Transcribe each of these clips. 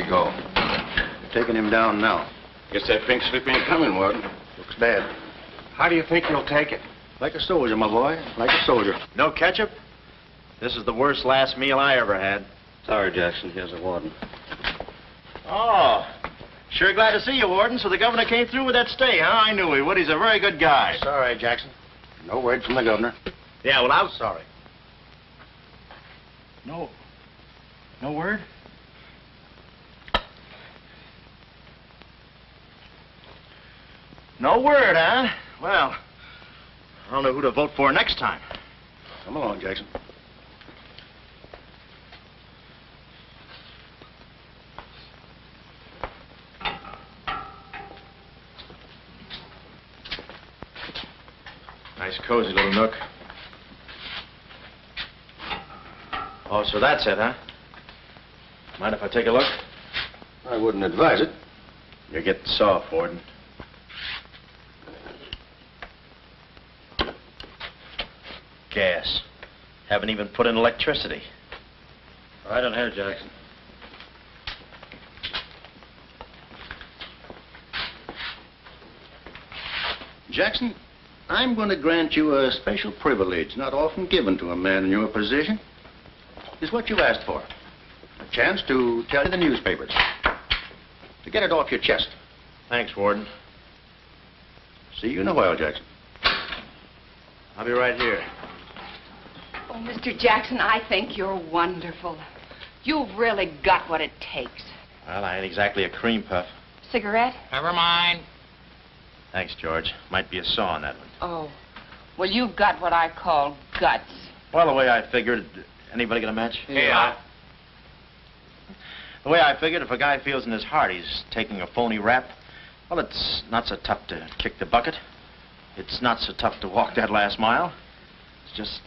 go. Taking him down now. Guess that pink slip ain't coming, Warden. Looks bad. How do you think he'll take it? Like a soldier, my boy. Like a soldier. No ketchup? This is the worst last meal I ever had. Sorry, Jackson. Here's the warden. Oh, sure glad to see you, Warden. So the governor came through with that stay, huh? I knew he would. He's a very good guy. Sorry, Jackson. No word from the governor. Yeah, well, I'm sorry. No word? No word, huh? Well, I don't know who to vote for next time. Come along, Jackson. Nice, cozy little nook. Oh, so that's it, huh? Mind if I take a look? I wouldn't advise it. You're getting soft, Warden. Gas. Haven't even put in electricity. Right on here, Jackson. Jackson, I'm going to grant you a special privilege not often given to a man in your position. It's what you asked for. A chance to tell you the newspapers. To get it off your chest. Thanks, Warden. See you in a while, Jackson. I'll be right here. Oh, Mr. Jackson, I think you're wonderful. You've really got what it takes. Well, I ain't exactly a cream puff. Cigarette? Never mind. Thanks, George. Might be a saw on that one. Oh, well, you've got what I call guts. Well, the way I figured... Anybody got a match? Yeah. The way I figured, if a guy feels in his heart he's taking a phony rap, well, it's not so tough to kick the bucket. It's not so tough to walk that last mile. It's just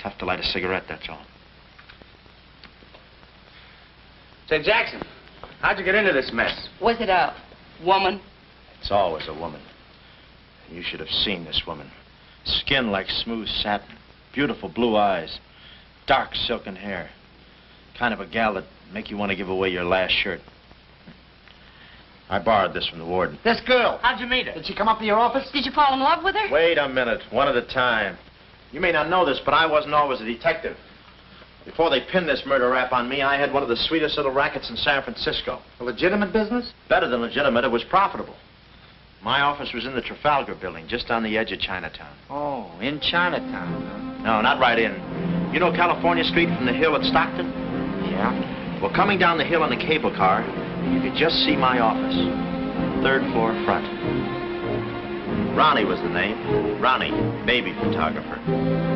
tough to light a cigarette, that's all. Say, Jackson, how'd you get into this mess? Was it a woman? It's always a woman. You should have seen this woman. Skin like smooth satin, beautiful blue eyes, dark silken hair. Kind of a gal that'd make you want to give away your last shirt. I borrowed this from the warden. This girl, how'd you meet her? Did she come up to your office? Did you fall in love with her? Wait a minute, one at a time. You may not know this, but I wasn't always a detective. Before they pinned this murder rap on me, I had one of the sweetest little rackets in San Francisco. A legitimate business? Better than legitimate, it was profitable. My office was in the Trafalgar building, just on the edge of Chinatown. Oh, in Chinatown, No, not right in. You know California Street from the hill at Stockton? huh? Yeah. Well, coming down the hill in a cable car, you could just see my office. 3rd floor front. Ronnie was the name. Ronnie, baby photographer.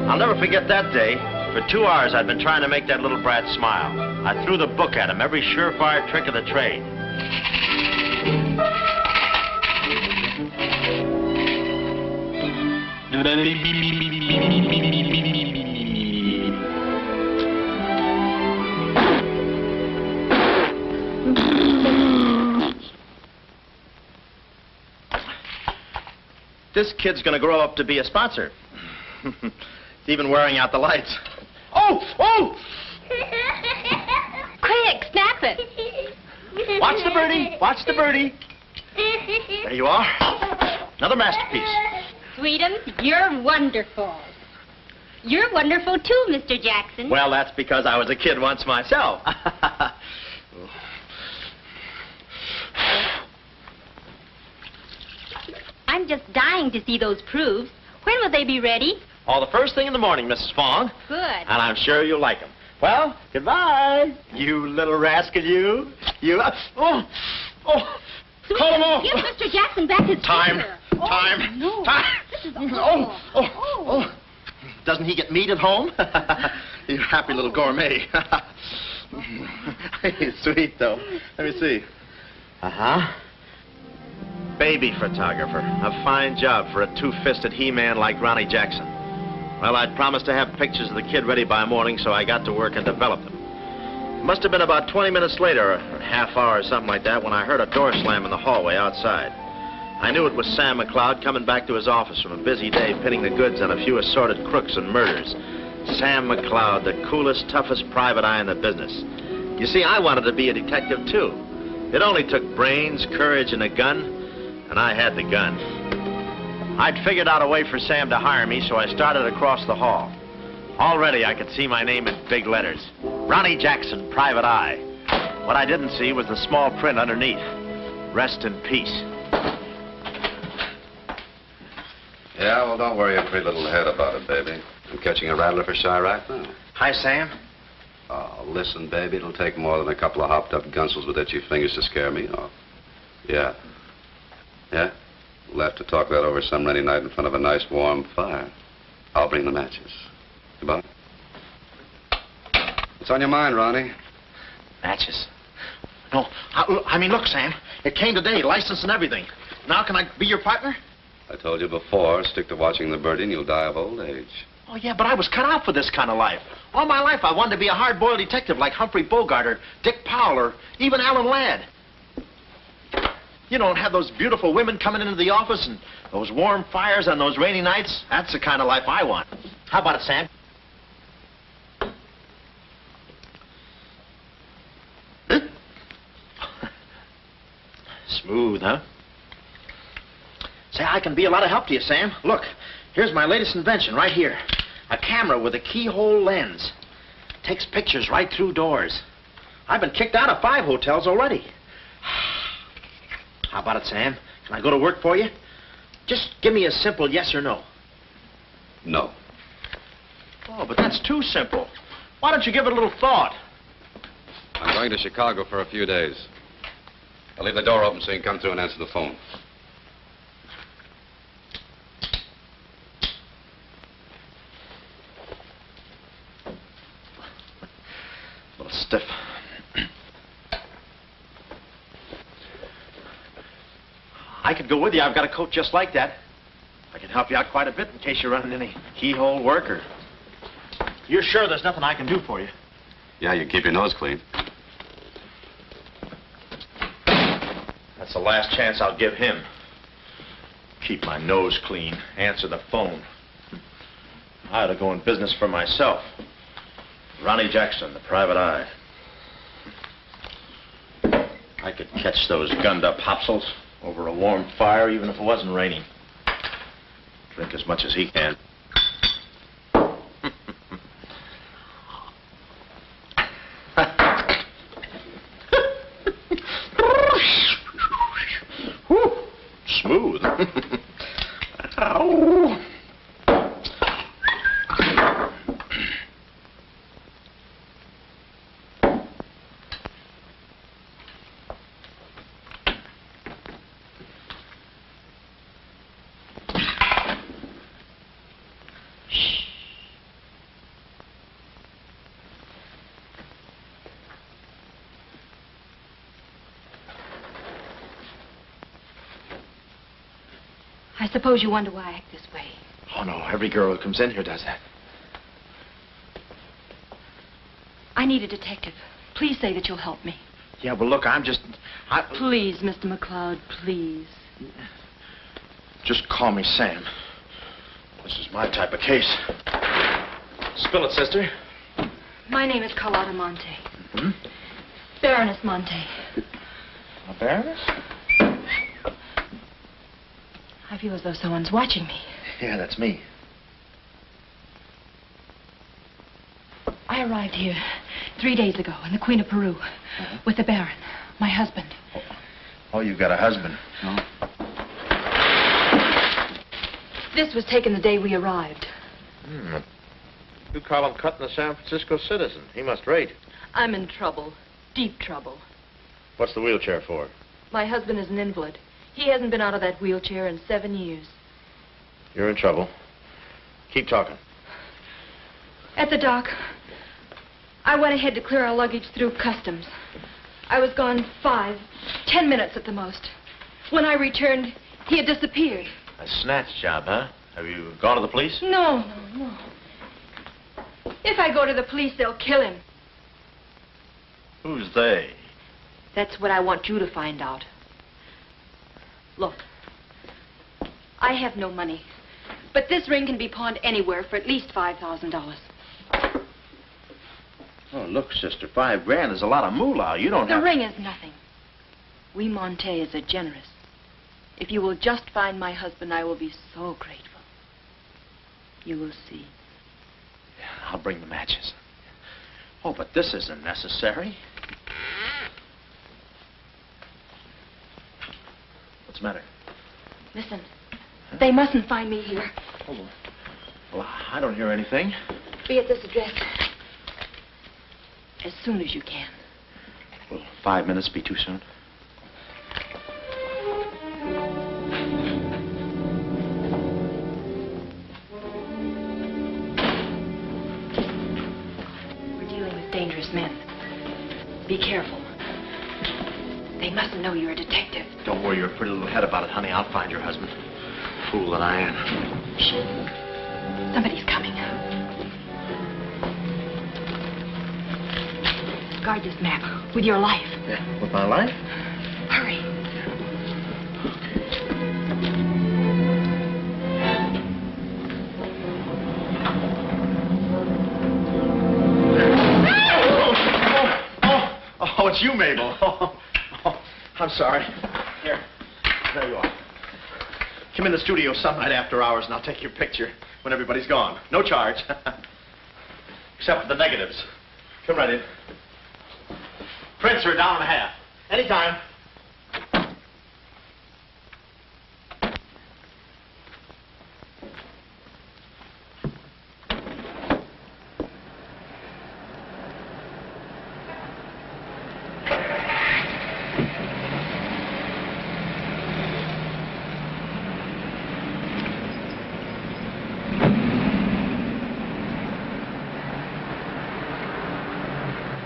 I'll never forget that day. For 2 hours, I'd been trying to make that little brat smile. I threw the book at him, every surefire trick of the trade. This kid's gonna grow up to be a sponsor. He's even wearing out the lights. Oh! Oh! Quick, snap it. Watch the birdie! Watch the birdie! There you are. Another masterpiece. Sweetum, you're wonderful. You're wonderful too, Mr. Jackson. Well, that's because I was a kid once myself. I'm just dying to see those proofs. When will they be ready? Oh, the first thing in the morning, Mrs. Fong. Good. And I'm sure you'll like them. Well, goodbye. You little rascal, you. You. Oh! Call him off. Give Mr. Jackson back his Time. finger. Time. Oh, no. Time. This is awful. Oh. Doesn't he get meat at home? You happy little gourmet. He's sweet, though. Let me see. Uh-huh. Baby photographer. A fine job for a two-fisted he-man like Ronnie Jackson. Well, I'd promised to have pictures of the kid ready by morning, so I got to work and developed them. It must have been about 20 minutes later, or a half hour or something like that, when I heard a door slam in the hallway outside. I knew it was Sam McLeod coming back to his office from a busy day pitting the goods on a few assorted crooks and murders. Sam McLeod, the coolest, toughest private eye in the business. You see, I wanted to be a detective, too. It only took brains, courage, and a gun, and I had the gun. I'd figured out a way for Sam to hire me, so I started across the hall. Already, I could see my name in big letters. Ronnie Jackson, Private Eye. What I didn't see was the small print underneath. Rest in peace. Yeah, well, don't worry your pretty little head about it, baby. I'm catching a rattler for shy right now. Hi, Sam. Oh, listen, baby, it'll take more than a couple of hopped-up gunsels with itchy fingers to scare me off. Yeah. Yeah? We'll have to talk that over some rainy night in front of a nice warm fire. I'll bring the matches. Goodbye. What's on your mind, Ronnie? Matches. No, I mean, look, Sam. It came today, license and everything. Now can I be your partner? I told you before, stick to watching the birdie and you'll die of old age. Oh, yeah, but I was cut out for this kind of life. All my life, I wanted to be a hard-boiled detective like Humphrey Bogart or Dick Powell or even Alan Ladd. You know, and have those beautiful women coming into the office and those warm fires on those rainy nights. That's the kind of life I want. How about it, Sam? Smooth, huh? Say, I can be a lot of help to you, Sam. Look, here's my latest invention right here. A camera with a keyhole lens. Takes pictures right through doors. I've been kicked out of 5 hotels already. How about it, Sam? Can I go to work for you? Just give me a simple yes or no. No. Oh, but that's too simple. Why don't you give it a little thought? I'm going to Chicago for a few days. I'll leave the door open so you can come through and answer the phone. A little stiff. I could go with you. I've got a coat just like that. I can help you out quite a bit in case you're running any keyhole work or... You're sure there's nothing I can do for you? Yeah, you keep your nose clean. That's the last chance I'll give him. Keep my nose clean. Answer the phone. I ought to go in business for myself. Ronnie Jackson, the Private Eye. I could catch those gunned-up hopsels over a warm fire, even if it wasn't raining. Drink as much as he can. Whew, smooth. Ow. I suppose you wonder why I act this way. Oh, no, every girl who comes in here does that. I need a detective. Please say that you'll help me. Yeah, well, look, Please, Mr. McCloud, please. Just call me Sam. This is my type of case. Spill it, sister. My name is Carlotta Monte. Hmm? Baroness Monte. A baroness? I feel as though someone's watching me. Yeah, that's me. I arrived here 3 days ago in the Queen of Peru with the Baron, my husband. Oh, you've got a husband. No. This was taken the day we arrived. You call him cutting the San Francisco citizen. He must rate. I'm in trouble, deep trouble. What's the wheelchair for? My husband is an invalid. He hasn't been out of that wheelchair in 7 years. You're in trouble. Keep talking. At the dock, I went ahead to clear our luggage through customs. I was gone 5, 10 minutes at the most. When I returned, he had disappeared. A snatch job, huh? Have you gone to the police? No. If I go to the police, they'll kill him. Who's they? That's what I want you to find out. Look, I have no money, but this ring can be pawned anywhere for at least $5,000. Oh, look, sister, $5 grand is a lot of moolah. You don't The have... ring is nothing. We Montays are generous. If you will just find my husband, I will be so grateful. You will see. I'll bring the matches. Oh, but this isn't necessary. What's the matter? Listen, they mustn't find me here. Hold on. Well, I don't hear anything. Be at this address as soon as you can. Will 5 minutes be too soon? We're dealing with dangerous men. Be careful. They mustn't know you're a detective. Don't worry your pretty little head about it, honey. I'll find your husband. Fool that I am. Shh. Somebody's coming. Guard this map with your life. Yeah, with my life? Hurry. Oh, it's you, Mabel. Oh, I'm sorry. Here, there you are. Come in the studio some night after hours, and I'll take your picture when everybody's gone. No charge. Except for the negatives. Come right in. Prints are $1.50. Anytime.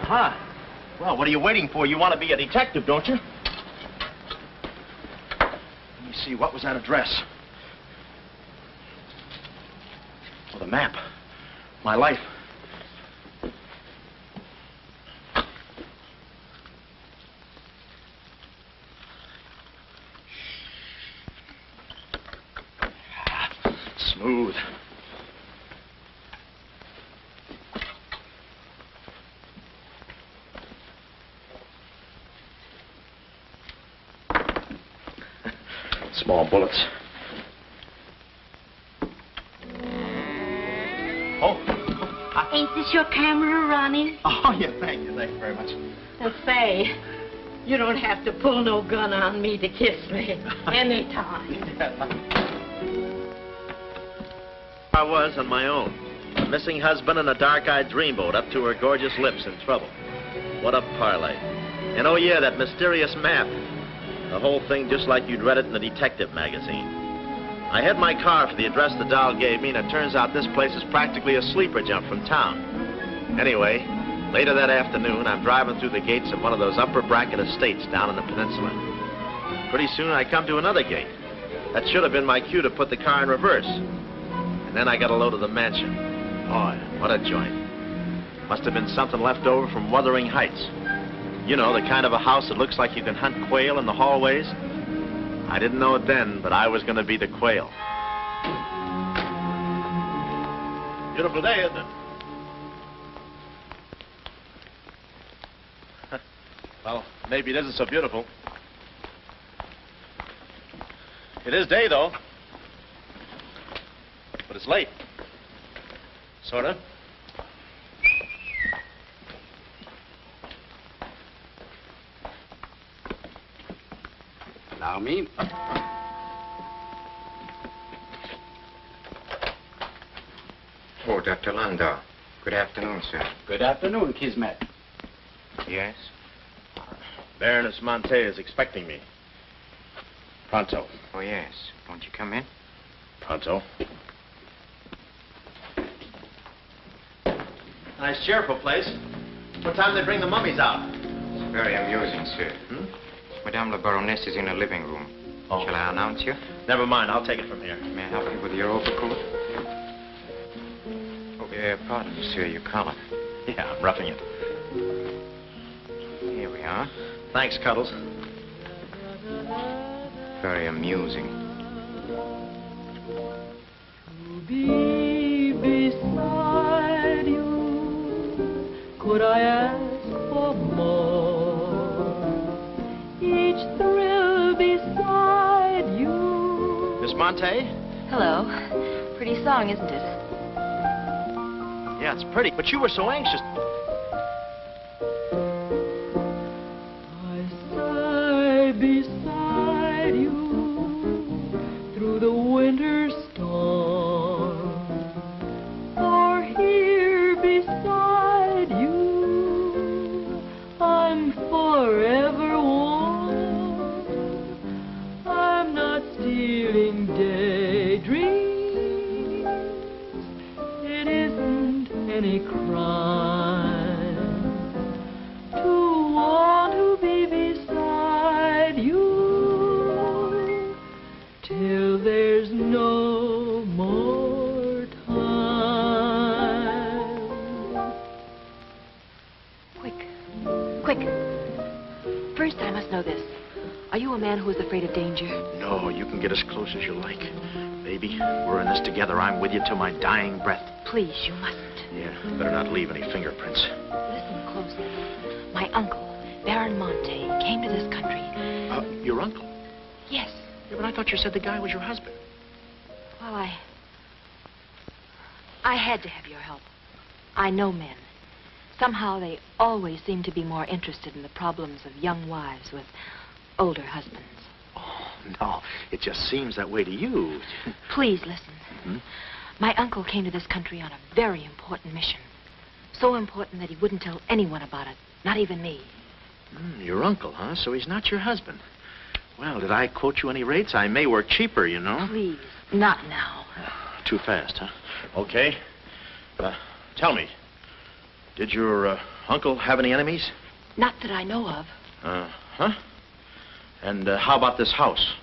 Huh. Well, what are you waiting for? You want to be a detective, don't you? Let me see, what was that address? Oh, the map. My life. Smooth. Small bullets. Oh. Ain't this your camera, Ronnie? Oh, yeah, thank you very much. And say, you don't have to pull no gun on me to kiss me anytime. I was on my own. A missing husband and a dark-eyed dreamboat up to her gorgeous lips in trouble. What a parlay. And oh, yeah, that mysterious map. The whole thing just like you'd read it in the detective magazine. I had my car for the address the doll gave me, and it turns out this place is practically a sleeper jump from town. Anyway, later that afternoon, I'm driving through the gates of one of those upper bracket estates down in the peninsula. Pretty soon, I come to another gate. That should have been my cue to put the car in reverse. And then I got a load of the mansion. Oh, what a joint. Must have been something left over from Wuthering Heights. You know, the kind of a house that looks like you can hunt quail in the hallways. I didn't know it then, but I was going to be the quail. Beautiful day, isn't it? Well, maybe it isn't so beautiful. It is day, though. But it's late. Sort of. Allow me. Oh, Dr. Landau. Good afternoon, sir. Good afternoon, Kismet. Yes? Baroness Monte is expecting me. Pronto. Oh, yes. Won't you come in? Pronto. Nice, cheerful place. What time do they bring the mummies out? It's very amusing, sir. Madame la Baroness is in the living room. Oh. Shall I announce you? Never mind, I'll take it from here. May I help you with your overcoat? Oh, pardon me, sir, your collar. Yeah, I'm roughing it. Here we are. Thanks, Cuddles. Very amusing. To be beside you could I ask for more? Each thrill beside you. Miss Monte? Hello. Pretty song, isn't it? Yeah, it's pretty, but you were so anxious. I sigh beside you through the winter storm. For here beside you, I'm forever warm. I'm not stealing daydreams. It isn't any crime to want to be beside you till there's no more time. Quick. First, I must know this. Are you a man who is afraid of danger? No, you can get as close as you like. Baby, we're in this together. I'm with you till my dying breath. Please, you mustn't. Yeah, better not leave any fingerprints. Listen closely. My uncle, Baron Monte, came to this country. Your uncle? Yes. Yeah, but I thought you said the guy was your husband. Well, I had to have your help. I know men. Somehow they always seem to be more interested in the problems of young wives with older husbands. Oh, no. It just seems that way to you. Please listen. Hmm? My uncle came to this country on a very important mission. So important that he wouldn't tell anyone about it, not even me. Your uncle, huh? So he's not your husband. Well, did I quote you any rates? I may work cheaper, you know. Please, not now. Too fast, huh? Okay. Tell me, did your uncle have any enemies? Not that I know of. Huh? And how about this house?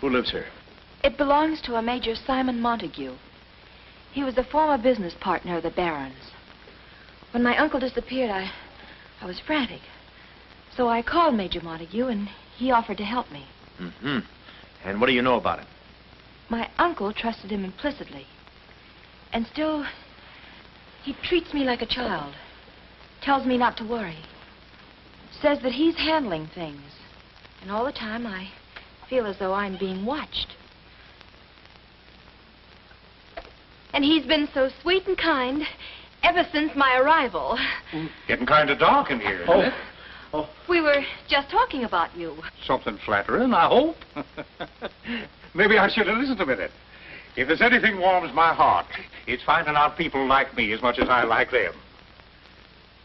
Who lives here? It belongs to a Major Simon Montague. He was a former business partner of the Baron's. When my uncle disappeared, I was frantic. So I called Major Montague, and he offered to help me. Mm-hmm. And what do you know about him? My uncle trusted him implicitly. And still, he treats me like a child. Tells me not to worry. Says that he's handling things. And all the time, I feel as though I'm being watched. And he's been so sweet and kind ever since my arrival. Getting kind of dark in here, isn't it? Oh. We were just talking about you. Something flattering, I hope. Maybe I should have listened a minute. If there's anything warms my heart, it's finding out people like me as much as I like them.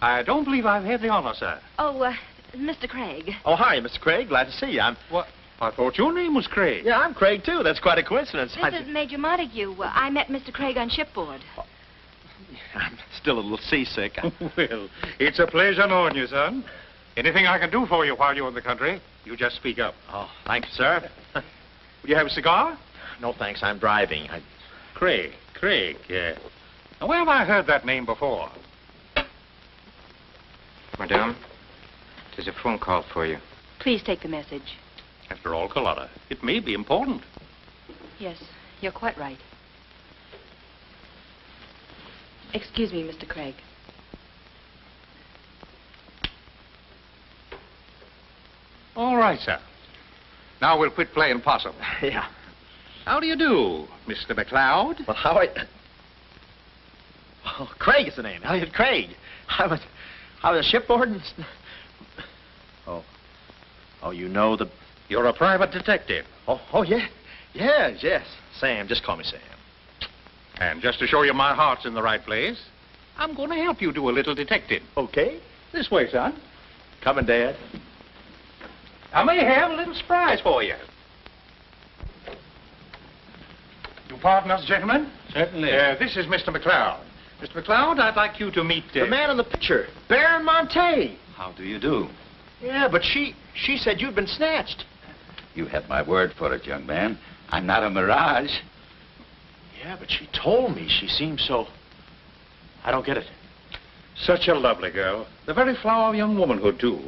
I don't believe I've had the honor, sir. Oh, Mr. Craig. Oh, hi, Mr. Craig. Glad to see you. What? I thought your name was Craig. Yeah, I'm Craig, too. That's quite a coincidence. This is Major Montague. I met Mr. Craig on shipboard. I'm still a little seasick. Well, it's a pleasure knowing you, son. Anything I can do for you while you're in the country, you just speak up. Oh, thank you, sir. Would you have a cigar? No, thanks. I'm driving. Craig. Yeah. Now, where have I heard that name before? Madame, there's a phone call for you. Please take the message. After all, Carlotta, it may be important. Yes, you're quite right. Excuse me, Mr. Craig. All right, sir. Now we'll quit playing possum. Yeah. How do you do, Mr. McLeod? Well, how are you? Oh, Craig is the name. Elliott Craig. I was shipboard and... Oh, you know the... You're a private detective. Oh, yeah. Yes. Sam, just call me Sam. And just to show you my heart's in the right place, I'm going to help you do a little detecting. Okay. This way, son. Coming, Dad. I may have a little surprise for you. You pardon us, gentlemen? Certainly. This is Mr. McLeod. Mr. McLeod, I'd like you to meet... The man in the picture, Baron Monte. How do you do? Yeah, but she said you'd been snatched. You had my word for it, young man. I'm not a mirage. Yeah, but she told me. She seems so... I don't get it. Such a lovely girl. The very flower of young womanhood, too.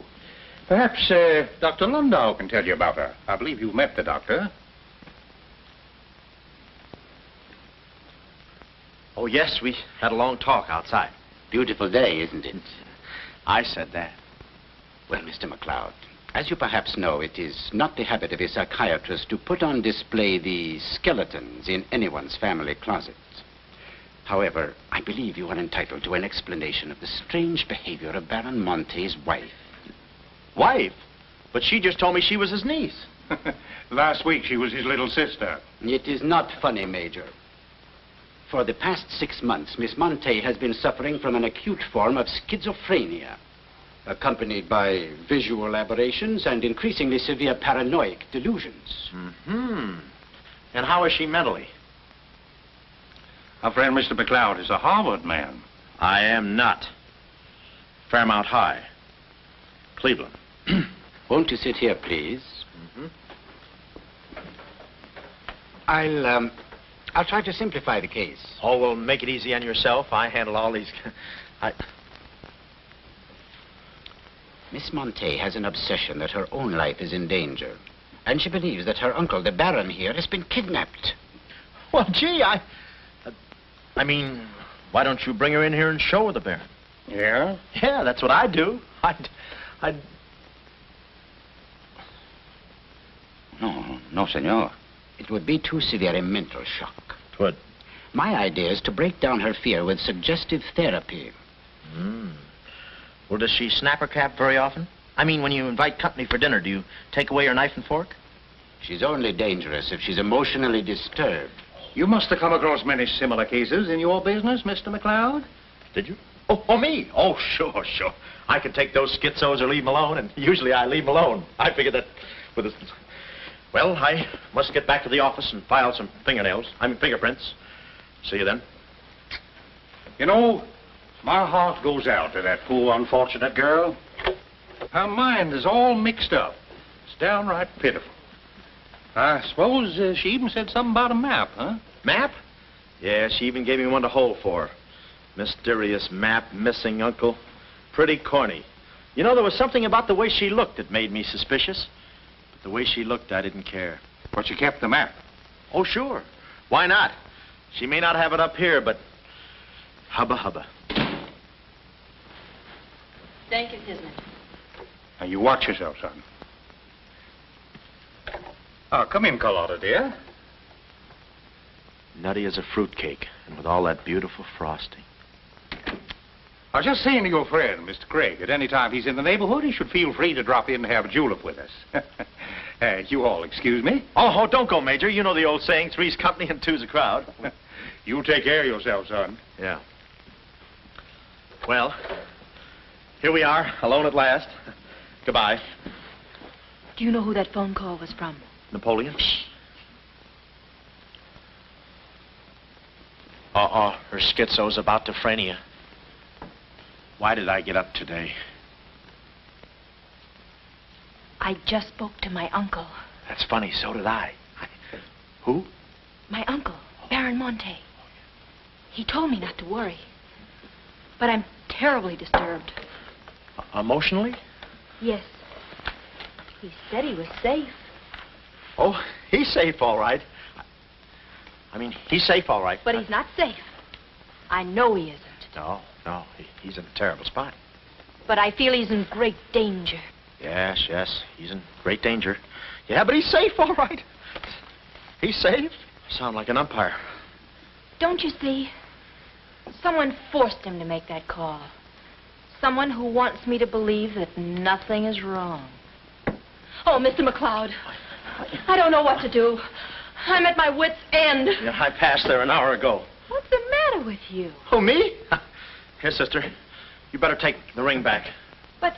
Perhaps Dr. Landau can tell you about her. I believe you've met the doctor. Oh, yes, we had a long talk outside. Beautiful day, isn't it? I said that. Well, Mr. McLeod, as you perhaps know, it is not the habit of a psychiatrist to put on display the skeletons in anyone's family closet. However, I believe you are entitled to an explanation of the strange behavior of Baron Monte's wife. Wife? But she just told me she was his niece. Last week, she was his little sister. It is not funny, Major. For the past 6 months, Miss Monte has been suffering from an acute form of schizophrenia, accompanied by visual aberrations and increasingly severe paranoid delusions. Mm-hmm. And how is she mentally? Our friend Mr. McLeod is a Harvard man. I am not. Fairmount High. Cleveland. Won't you sit here, please? Mm-hmm. I'll try to simplify the case. Oh, well, make it easy on yourself. I handle all these... Miss Monte has an obsession that her own life is in danger. And she believes that her uncle, the Baron here, has been kidnapped. Well, gee, I mean, why don't you bring her in here and show her the Baron? Yeah? Yeah, that's what I'd do. No, senor. It would be too severe a mental shock. Twould. My idea is to break down her fear with suggestive therapy. Well, does she snap her cap very often? I mean, when you invite company for dinner, do you take away her knife and fork? She's only dangerous if she's emotionally disturbed. You must have come across many similar cases in your business, Mr. McLeod. Did you? Oh, me? Oh, sure. I can take those schizos or leave them alone, and usually I leave them alone. I figure that with a... Well, I must get back to the office and file some fingerprints. See you then. You know, my heart goes out to that poor, unfortunate girl. Her mind is all mixed up. It's downright pitiful. I suppose she even said something about a map, huh? Map? Yeah, she even gave me one to hold for. Mysterious map, missing uncle. Pretty corny. You know, there was something about the way she looked that made me suspicious. But the way she looked, I didn't care. But she kept the map. Oh, sure. Why not? She may not have it up here, but hubba hubba. Thank you, Kismet. Now, you watch yourself, son. Come in, Carlotta, dear. Nutty as a fruitcake, and with all that beautiful frosting. I was just saying to your friend, Mr. Craig, at any time he's in the neighborhood, he should feel free to drop in and have a julep with us. You all excuse me? Oh, don't go, Major. You know the old saying, three's company and two's a crowd. You take care of yourself, son. Yeah. Well, here we are, alone at last. Goodbye. Do you know who that phone call was from? Napoleon? Her schizo's about to frania. Why did I get up today? I just spoke to my uncle. That's funny, so did I. Who? My uncle, Baron Monte. He told me not to worry. But I'm terribly disturbed. Emotionally? Yes. He said he was safe. Oh, he's safe, all right. I mean, he's safe, all right. But he's not safe. I know he isn't. No. He's in a terrible spot. But I feel he's in great danger. Yes. He's in great danger. Yeah, but he's safe, all right. He's safe. Sound like an umpire. Don't you see? Someone forced him to make that call. Someone who wants me to believe that nothing is wrong. Oh, Mr. McLeod, I don't know what to do. I'm at my wit's end. Yeah, I passed there an hour ago. What's the matter with you? Oh, me? Here, sister. You better take the ring back. But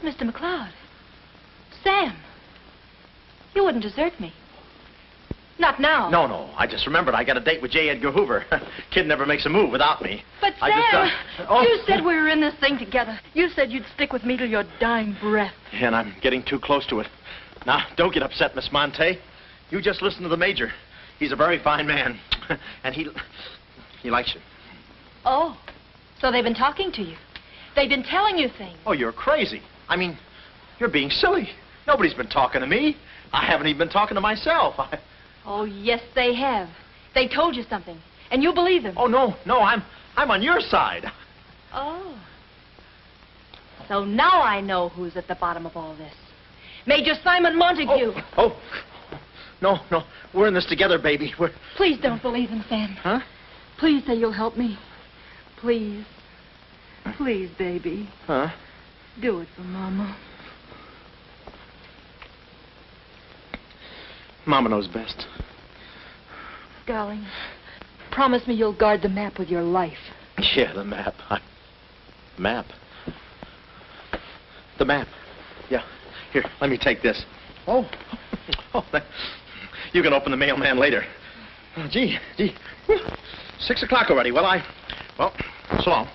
Mr. McLeod, Sam, you wouldn't desert me. Not now. No. I just remembered I got a date with J. Edgar Hoover. Kid never makes a move without me. But Sam, you said we were in this thing together. You said you'd stick with me till your dying breath. Yeah, and I'm getting too close to it. Now, don't get upset, Miss Monte. You just listen to the Major. He's a very fine man. And he likes you. Oh, so they've been talking to you. They've been telling you things. Oh, you're crazy. I mean, you're being silly. Nobody's been talking to me. I haven't even been talking to myself. Oh, yes, they have. They told you something. And you believe him? Oh, no, I'm on your side. Oh. So now I know who's at the bottom of all this. Major Simon Montague. Oh. No. We're in this together, baby. Please don't believe him, Sam. Huh? Please say you'll help me. Please. Please, baby. Huh? Do it for Mama. Mama knows best. Darling, promise me you'll guard the map with your life. Yeah, the map. Map? The map. Yeah. Here, let me take this. Oh, you can open the mailman later. Oh, gee. 6 o'clock already. Well, so long.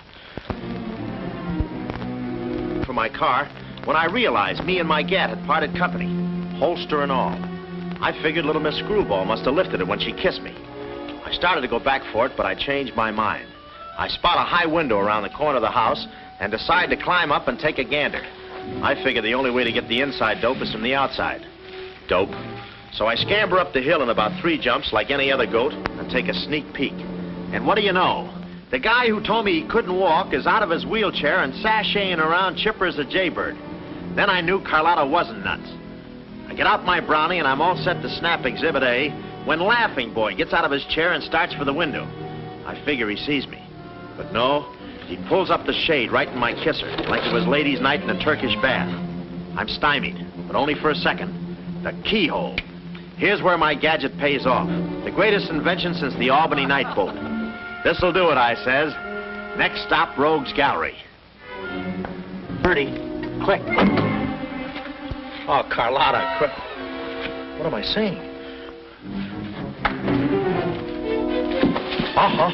For my car, when I realized me and my gat had parted company, holster and all, I figured little Miss Screwball must have lifted it when she kissed me. I started to go back for it, but I changed my mind. I spot a high window around the corner of the house and decide to climb up and take a gander. I figure the only way to get the inside dope is from the outside. Dope. So I scamper up the hill in about 3 jumps like any other goat and take a sneak peek. And what do you know? The guy who told me he couldn't walk is out of his wheelchair and sashaying around chipper as a jaybird. Then I knew Carlotta wasn't nuts. I get out my brownie and I'm all set to snap Exhibit A when Laughing Boy gets out of his chair and starts for the window. I figure he sees me. But no, he pulls up the shade right in my kisser, like it was ladies' night in a Turkish bath. I'm stymied, but only for a second. The keyhole. Here's where my gadget pays off. The greatest invention since the Albany night boat. This'll do it, I says. Next stop, Rogue's Gallery. Bertie, quick. Oh, Carlotta, quick. What am I saying? Uh-huh.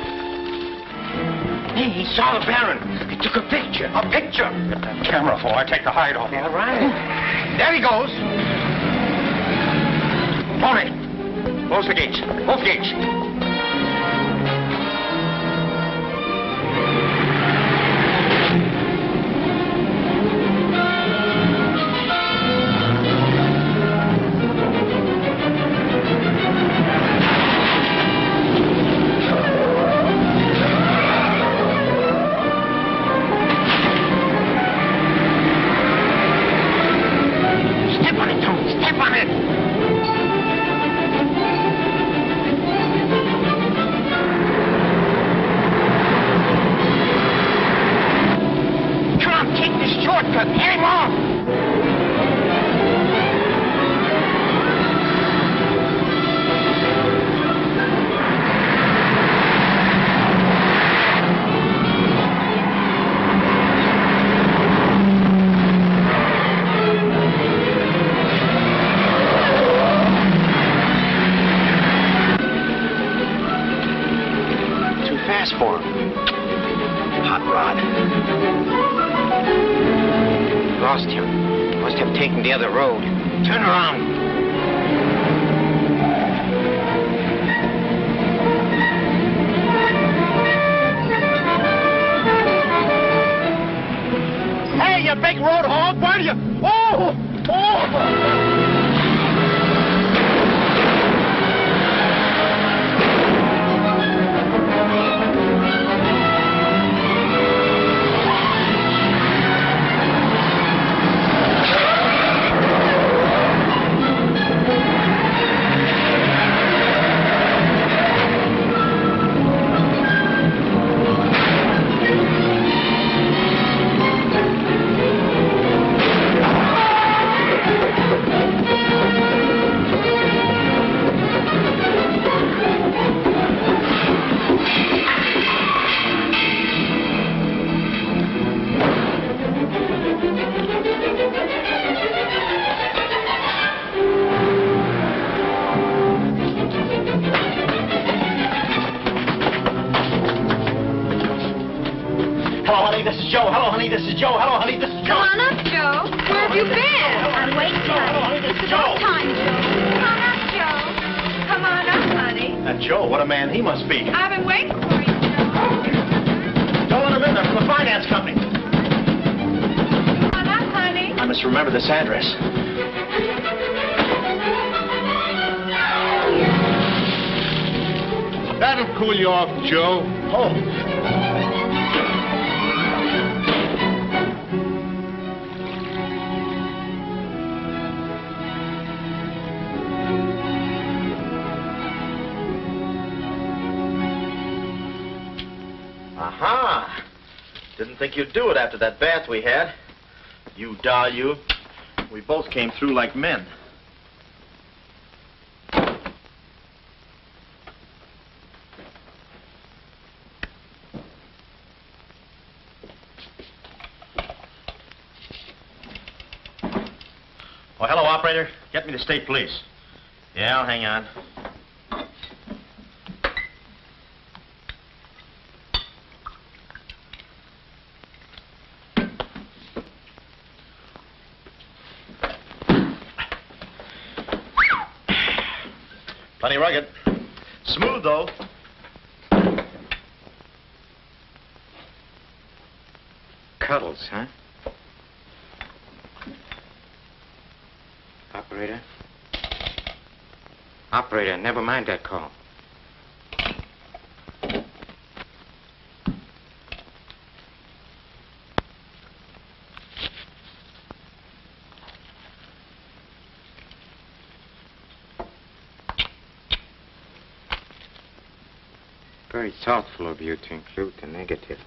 Hey, he saw the Baron. He took a picture. A picture? Get that camera for I take the hide off. All right. There he goes. Tony, close the gates. Both gates. Address. That'll cool you off, Joe. Aha! Didn't think you'd do it after that bath we had. You doll, you. We both came through like men. Oh, hello, operator. Get me the state police. Yeah, I'll hang on. Plenty rugged. Smooth, though. Cuddles, huh? Operator? Operator, never mind that call. Very thoughtful of you to include the negative.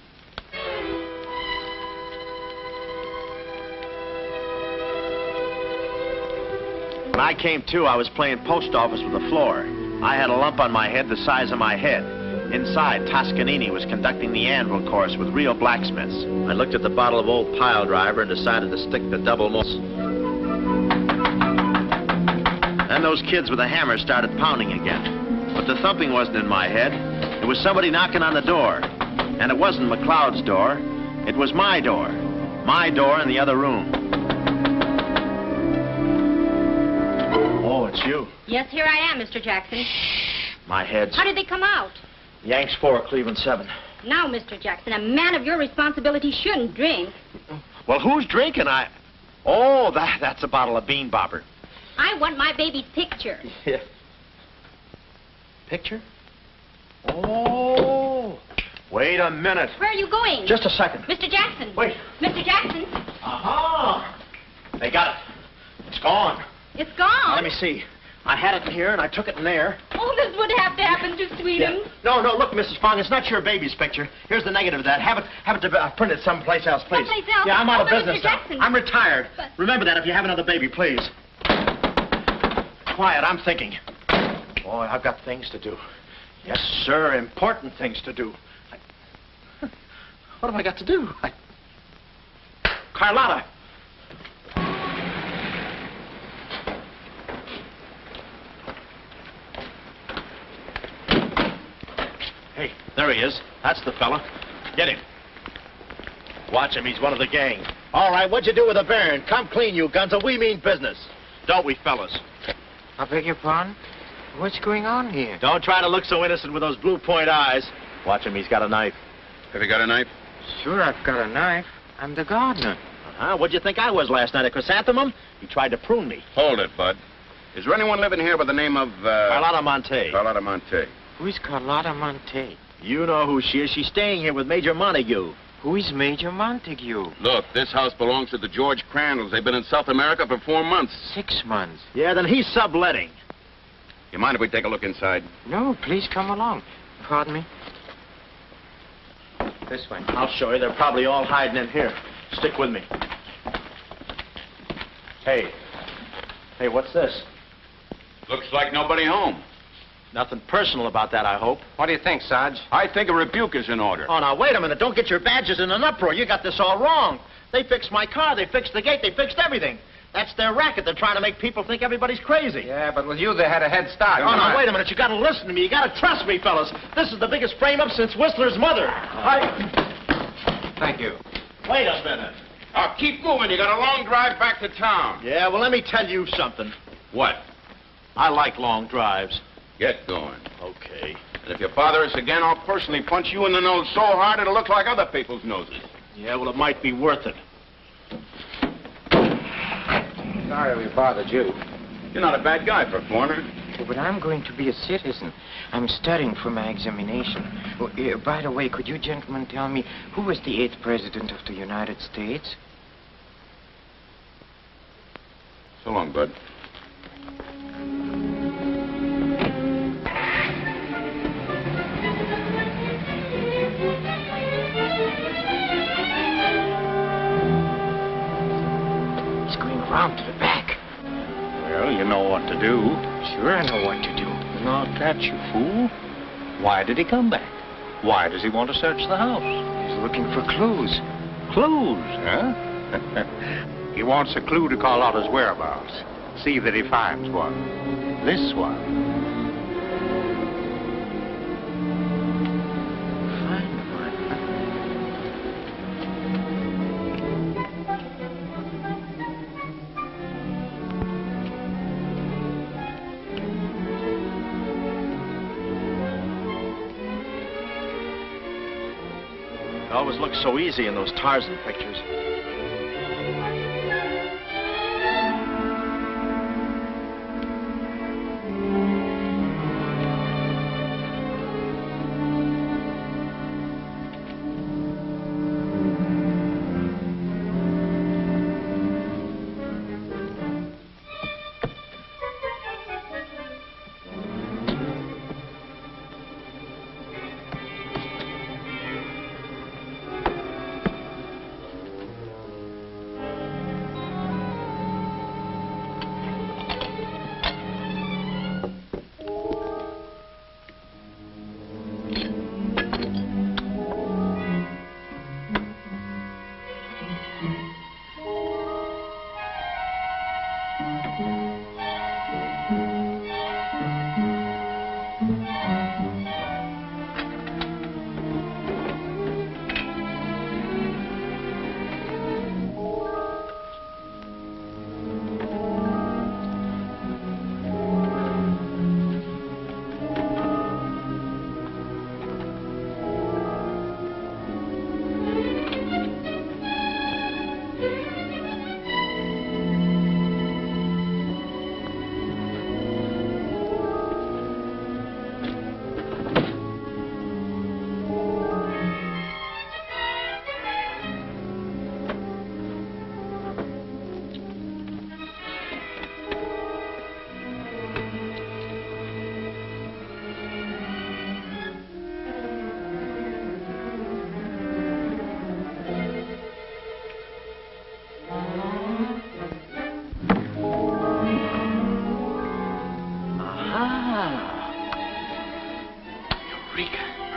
When I came to, I was playing post office with the floor. I had a lump on my head the size of my head. Inside, Toscanini was conducting the anvil course with real blacksmiths. I looked at the bottle of old pile driver and decided to stick the double moles. Then those kids with a hammer started pounding again. But the thumping wasn't in my head. It was somebody knocking on the door. And it wasn't McLeod's door. It was my door. My door in the other room. Oh, it's you. Yes, here I am, Mr. Jackson. My head's... How did they come out? Yanks 4, Cleveland 7. Now, Mr. Jackson, a man of your responsibility shouldn't drink. Well, who's drinking? Oh, that's a bottle of Bean Bobber. I want my baby's picture. Yeah. Picture? Oh. Wait a minute. Where are you going? Just a second. Mr. Jackson. Wait. Mr. Jackson. Aha! They got it. It's gone. It's gone. Now, let me see. I had it in here, and I took it in there. Oh, this would have to happen to Sweden. Yeah. No, look, Mrs. Fong, it's not your baby's picture. Here's the negative of that. Have it printed someplace else, please. Someplace else? Yeah, I'm out of but business Mr. now. Jackson. I'm retired. But... Remember that if you have another baby, please. Quiet, I'm thinking. Boy, I've got things to do. Yes, sir, important things to do. What have I got to do? Carlotta. Hey, there he is. That's the fella. Get him. Watch him. He's one of the gang. All right, what'd you do with the baron? Come clean, you guns, or we mean business. Don't we, fellas? I beg your pardon? What's going on here? Don't try to look so innocent with those blue point eyes. Watch him. He's got a knife. Have you got a knife? Sure, I've got a knife. I'm the gardener. What'd you think I was last night, a chrysanthemum? He tried to prune me. Hold it, Bud. Is there anyone living here by the name of, Carlotta Monte. Carlotta Monte. Who is Carlotta Monte? You know who she is. She's staying here with Major Montague. Who is Major Montague? Look, this house belongs to the George Crandalls. They've been in South America for 4 months. 6 months. Yeah, then he's subletting. You mind if we take a look inside? No, please come along. Pardon me? This way. I'll show you. They're probably all hiding in here. Stick with me. Hey, what's this? Looks like nobody home. Nothing personal about that, I hope. What do you think, Sarge? I think a rebuke is in order. Oh, now, wait a minute. Don't get your badges in an uproar. You got this all wrong. They fixed my car. They fixed the gate. They fixed everything. That's their racket. They're trying to make people think everybody's crazy. Yeah, but with you, they had a head start. Oh, now, wait a minute. You got to listen to me. You got to trust me, fellas. This is the biggest frame-up since Whistler's mother. Thank you. Wait a minute. Now, keep moving. You got a long drive back to town. Yeah, well, let me tell you something. What? I like long drives. Get going. Okay. And if you bother us again, I'll personally punch you in the nose so hard it'll look like other people's noses. Yeah, well, it might be worth it. Sorry we bothered you. You're not a bad guy for a foreigner. Oh, but I'm going to be a citizen. I'm studying for my examination. Oh, by the way, could you gentlemen tell me who was the 8th president of the United States? So long, Bud. He's going around to the back. Well, you know what to do. Sure, I know what to do. Not that, you fool. Why did he come back? Why does he want to search the house? He's looking for clues. Clues, huh? He wants a clue to call out his whereabouts. See that he finds one. This one. It always looks so easy in those Tarzan pictures.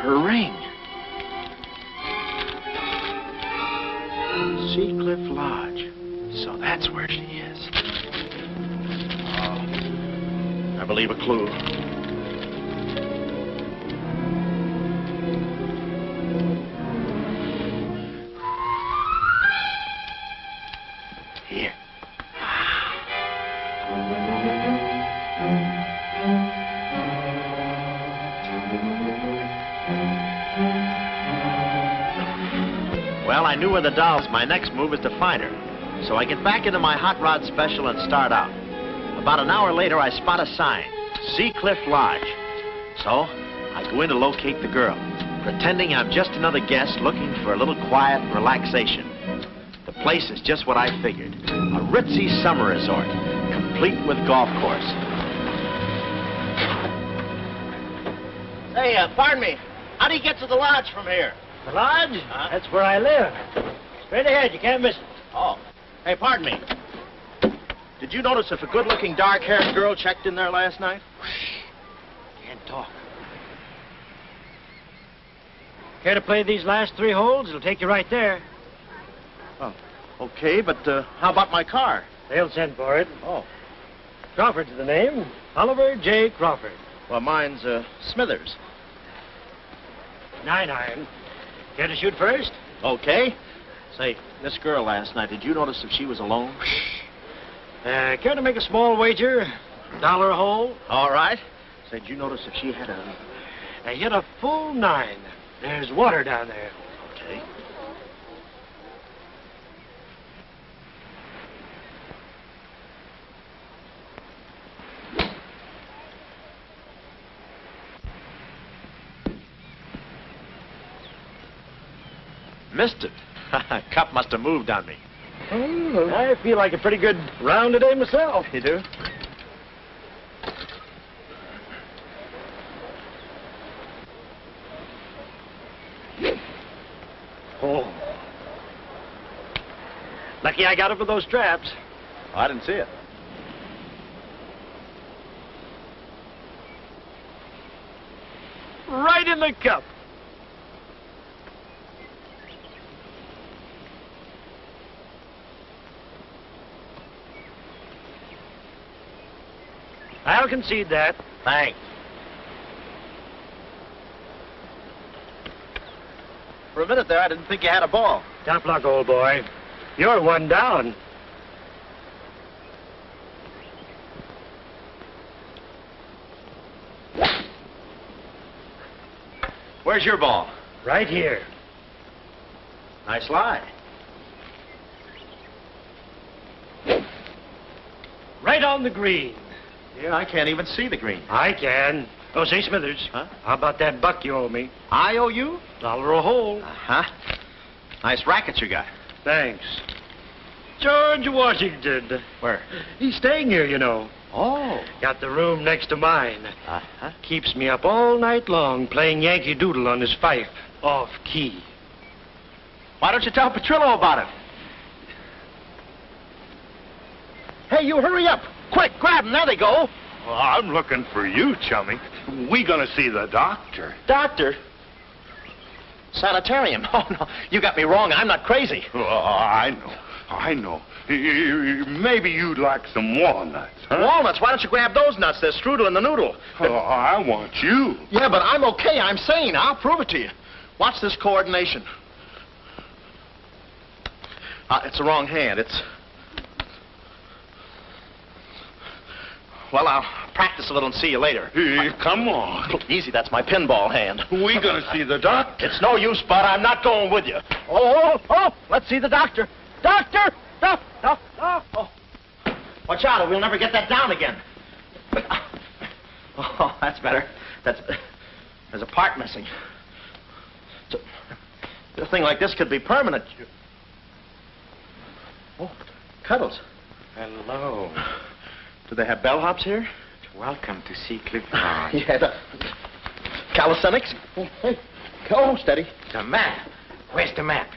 Her ring. Seacliff Lodge. So that's where she is. Oh, I believe a clue. Here. Well, I knew where the doll's. My next move is to find her. So I get back into my hot rod special and start out. About an hour later, I spot a sign, Seacliff Lodge. So I go in to locate the girl, pretending I'm just another guest looking for a little quiet and relaxation. The place is just what I figured, a ritzy summer resort, complete with golf course. Hey, pardon me. How do you get to the lodge from here? The lodge? That's where I live. Straight ahead, you can't miss it. Oh. Hey, pardon me. Did you notice if a good-looking, dark-haired girl checked in there last night? Can't talk. Care to play these last 3 holes? It'll take you right there. Oh, okay, but how about my car? They'll send for it. Oh. Crawford's the name. Oliver J. Crawford. Well, mine's Smithers. 9 iron. Care to shoot first? Okay. Say, this girl last night, did you notice if she was alone? Care to make a small wager? $1 a hole? All right. Say, did you notice if she had a... They hit a full 9. There's water down there. Okay. Mister. Cup must have moved on me. I feel like a pretty good round today myself. You do? Oh. Lucky I got up with those straps. Oh, I didn't see it. Right in the cup. I'll concede that. Thanks. For a minute there, I didn't think you had a ball. Tough luck, old boy. You're one down. Where's your ball? Right here. Nice lie. Right on the green. Yeah, I can't even see the green. I can. Oh, say, Smithers. Huh? How about that buck you owe me? I owe you? $1 a hole. Uh-huh. Nice rackets you got. Thanks. George Washington. Where? He's staying here, you know. Oh. Got the room next to mine. Uh-huh. Keeps me up all night long playing Yankee Doodle on his fife. Off key. Why don't you tell Petrillo about it? Hey, you hurry up. Quick, grab them. There they go. Well, I'm looking for you, chummy. We gonna see the doctor. Doctor? Sanatorium. Oh, no. You got me wrong. I'm not crazy. Oh, I know. Maybe you'd like some walnuts, huh? Walnuts? Why don't you grab those nuts? There's strudel in the noodle. Oh, I want you. Yeah, but I'm okay. I'm sane. I'll prove it to you. Watch this coordination. It's the wrong hand. It's... Well, I'll practice a little and see you later. Hey, come on. Easy, that's my pinball hand. We gonna see the doctor. It's no use, Bud. I'm not going with you. Oh, let's see the doctor. Doctor! Oh. Watch out, or we'll never get that down again. Oh, that's better. There's a part missing. A thing like this could be permanent. Oh, Cuddles. Hello. Do they have bellhops here? Welcome to see Cliff Lodge. Yeah, the calisthenics. Hey, go, steady. The map. Where's the map?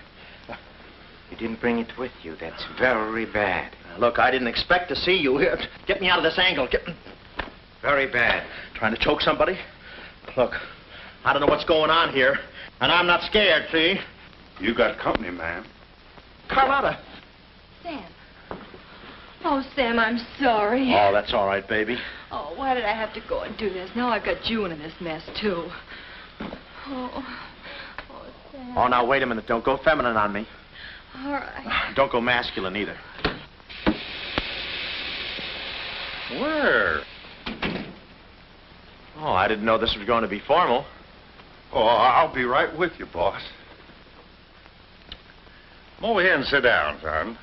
You didn't bring it with you. That's very bad. Look, I didn't expect to see you here. Get me out of this angle. Very bad. Trying to choke somebody? Look, I don't know what's going on here, and I'm not scared, see? You got company, ma'am. Carlotta. Sam. Oh, Sam, I'm sorry. Oh, that's all right, baby. Oh, why did I have to go and do this? Now I've got June in this mess, too. Oh, Sam. Oh, now, wait a minute. Don't go feminine on me. All right. Don't go masculine, either. Where? Oh, I didn't know this was going to be formal. Oh, I'll be right with you, boss. Come over here and sit down, son.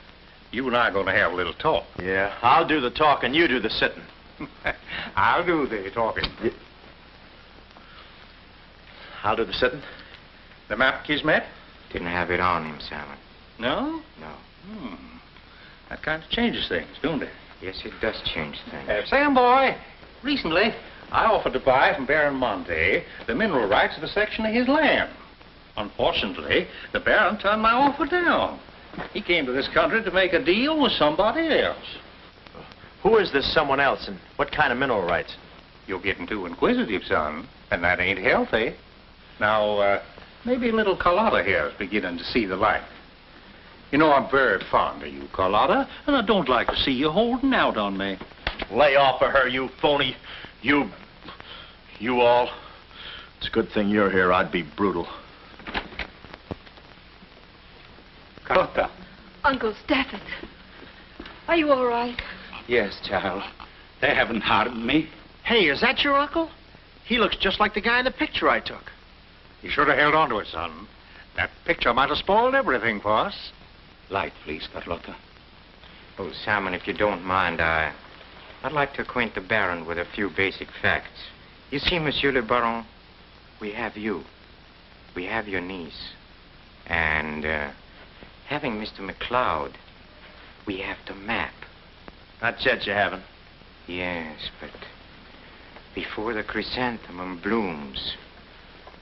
You and I are going to have a little talk. Yeah, I'll do the talking, you do the sitting. I'll do the talking. I'll do the sitting. The map, Kismet? Didn't have it on him, Simon. No? No. That kind of changes things, don't it? Yes, it does change things. Sam, boy, recently I offered to buy from Baron Monte the mineral rights of a section of his land. Unfortunately, the Baron turned my offer down. He came to this country to make a deal with somebody else. Who is this someone else, and what kind of mineral rights? You're getting too inquisitive, son, and that ain't healthy. Now, maybe little Carlotta here is beginning to see the light. You know, I'm very fond of you, Carlotta, and I don't like to see you holding out on me. Lay off of her, you phony. You all. It's a good thing you're here. I'd be brutal. Carlotta. Uncle Stafford, are you all right? Yes, child. They haven't harmed me. Hey, is that your uncle? He looks just like the guy in the picture I took. You should have held on to it, son. That picture might have spoiled everything for us. Light, please, Carlotta. Oh, Simon, if you don't mind, I'd like to acquaint the Baron with a few basic facts. You see, Monsieur le Baron, we have you. We have your niece. And, having Mr. McLeod, we have the map. Not yet, you haven't. Yes, but before the chrysanthemum blooms,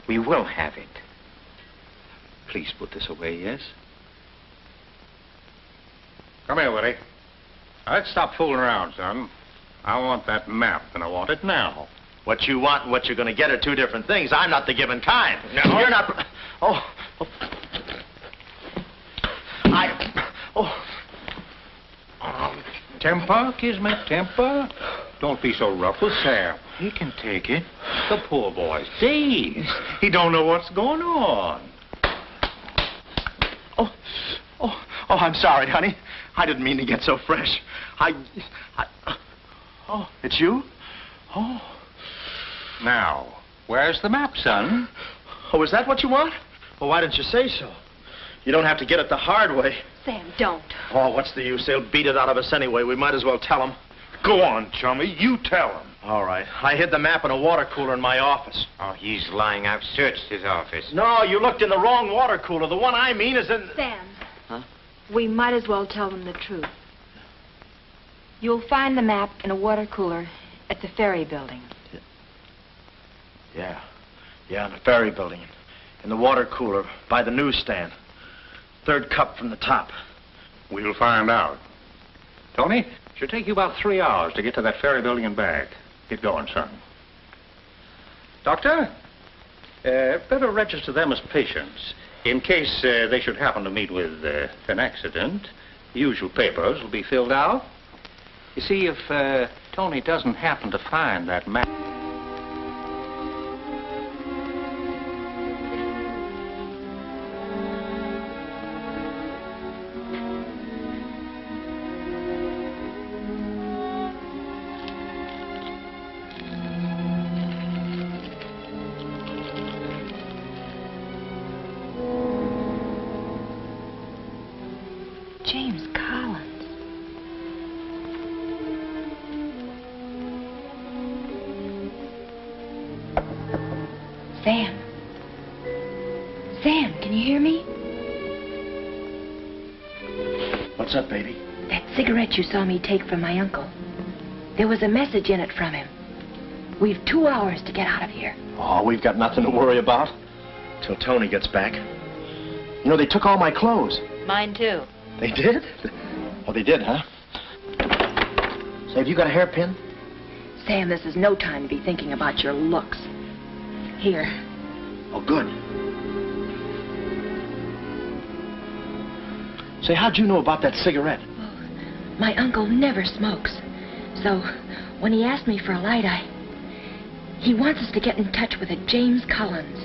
we will have it. Please put this away, yes? Come here, Willie. Now, let's stop fooling around, son. I want that map, and I want it now. What you want and what you're going to get are two different things. I'm not the given kind. No. You're not... Oh. Temper, Kismet, temper. Don't be so rough with Sam. He can take it. The poor boy's dazed. He don't know what's going on. Oh, I'm sorry, honey. I didn't mean to get so fresh. Oh, it's you? Oh. Now, where's the map, son? Oh, is that what you want? Well, why didn't you say so? You don't have to get it the hard way. Sam, don't. Oh, what's the use? They'll beat it out of us anyway. We might as well tell them. Go on, chummy. You tell him. All right. I hid the map in a water cooler in my office. Oh, he's lying. I've searched his office. No, you looked in the wrong water cooler. The one I mean is in... Sam. Huh? We might as well tell them the truth. You'll find the map in a water cooler at the ferry building. Yeah, in the ferry building. In the water cooler by the newsstand. Third cup from the top. We'll find out. Tony, should take you about 3 hours to get to that ferry building and back. Get going, son. Doctor, better register them as patients. In case they should happen to meet with an accident, the usual papers will be filled out. You see, if Tony doesn't happen to find that map... James Collins. Sam. Sam, can you hear me? What's up, baby? That cigarette you saw me take from my uncle. There was a message in it from him. We've 2 hours to get out of here. Oh, we've got nothing to worry about. Till Tony gets back. You know, they took all my clothes. Mine, too. They did? Oh, they did, huh? Say, have you got a hairpin? Sam, this is no time to be thinking about your looks. Here. Oh, good. Say, how'd you know about that cigarette? Well, my uncle never smokes. So, when he asked me for a light, he wants us to get in touch with a James Collins,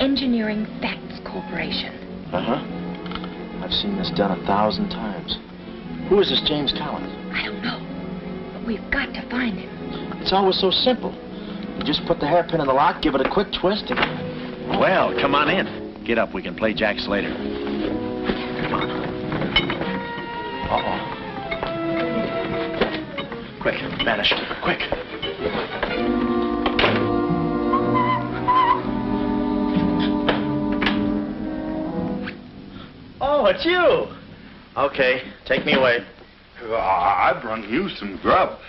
Engineering Facts Corporation. Uh-huh. I've seen this done 1,000 times. Who is this James Collins? I don't know, but we've got to find him. It's always so simple. You just put the hairpin in the lock, give it a quick twist, and... Well, come on in. Get up, we can play jacks later. Come on. Uh-oh. Quick, vanish. Quick. Oh, it's you. Okay, take me away. I brung you some grub.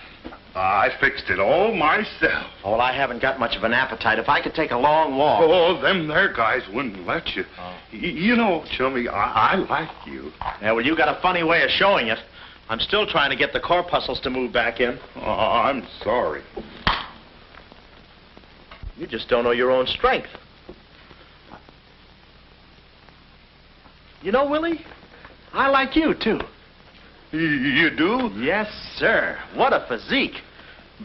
I fixed it all myself. Oh, well, I haven't got much of an appetite. If I could take a long walk... Oh, them there guys wouldn't let you. Oh. You know, Chummy, I like you. Yeah, well, you got a funny way of showing it. I'm still trying to get the corpuscles to move back in. Oh, I'm sorry. You just don't know your own strength. You know, Willie, I like you, too. You do? Yes, sir. What a physique.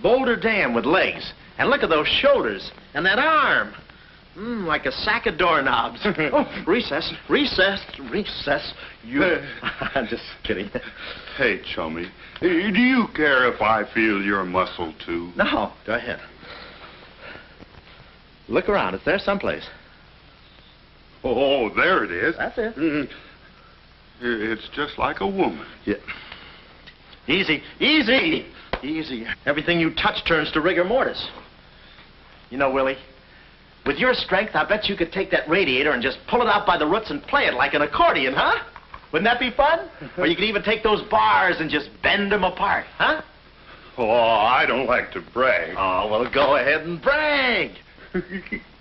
Boulder Dam with legs. And look at those shoulders. And that arm. Like a sack of doorknobs. Oh, recess. You... I'm just kidding. Hey, Chummy, do you care if I feel your muscle, too? No, go ahead. Look around. It's there someplace. Oh, there it is. That's it. It's just like a woman. Yeah. Easy. Everything you touch turns to rigor mortis. You know, Willie, With your strength, I bet you could take that radiator and just pull it out by the roots and play it like an accordion, huh? Wouldn't that be fun? Or you could even take those bars and just bend them apart, huh? Oh, I don't like to brag. Oh, well, go ahead and brag.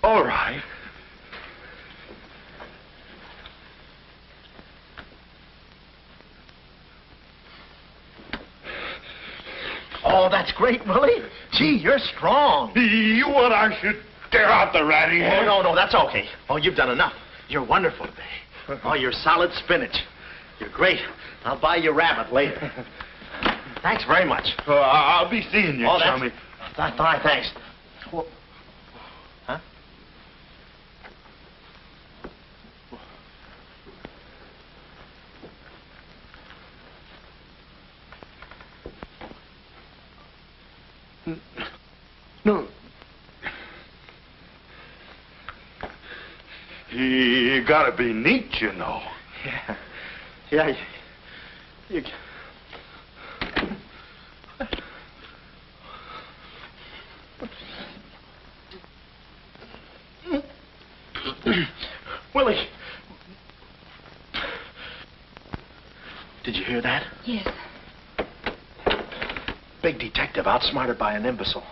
All right. Oh, that's great, Willie. Gee, you're strong. You want I should tear out the ratty head? Oh, no, that's okay. Oh, you've done enough. You're wonderful today. Oh, you're solid spinach. You're great. I'll buy you rabbit later. Thanks very much. I'll be seeing you, chummy. Thanks. Well, huh? No. You gotta be neat, you know. Yeah. You... Willie. Did you hear that? Yes. Big detective outsmarted by an imbecile.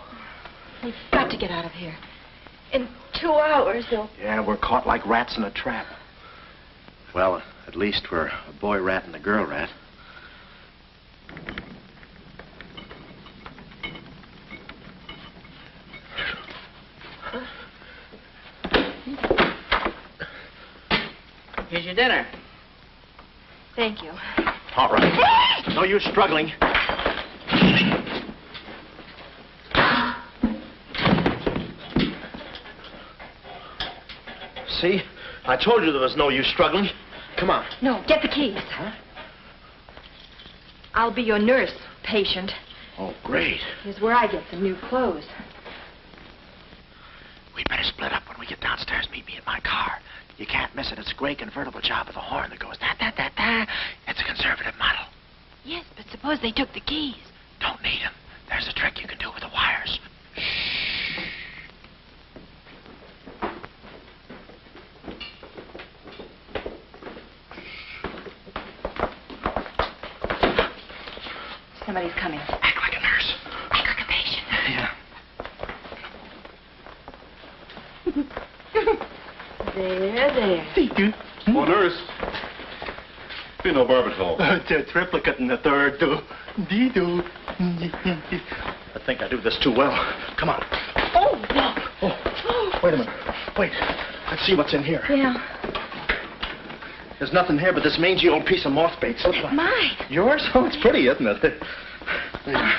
We've got to get out of here. In 2 hours, they'll... Yeah, we're caught like rats in a trap. Well, at least we're a boy rat and a girl rat. Here's your dinner. Thank you. All right. No use struggling. See? I told you there was no use struggling. Come on. No, get the keys. Huh? I'll be your nurse, patient. Oh, great. Here's where I get some new clothes. We better split up when we get downstairs. Meet me at my car. You can't miss it. It's a gray convertible job with a horn that goes da-da-da-da. It's a conservative model. Yes, but suppose they took the keys. Don't need them. There's a trick you can do with the wires. Somebody's coming. Act like a nurse. Act like a patient. Yeah. There. Thank you. Oh, nurse. Be no barbitol. The triplicate and the third, too. I think I do this too well. Come on. Oh, no. Oh, wait a minute. Wait. Let's see what's in here. Yeah. There's nothing here but this mangy old piece of moth bait. It's mine. Yours? Oh, it's pretty, isn't it?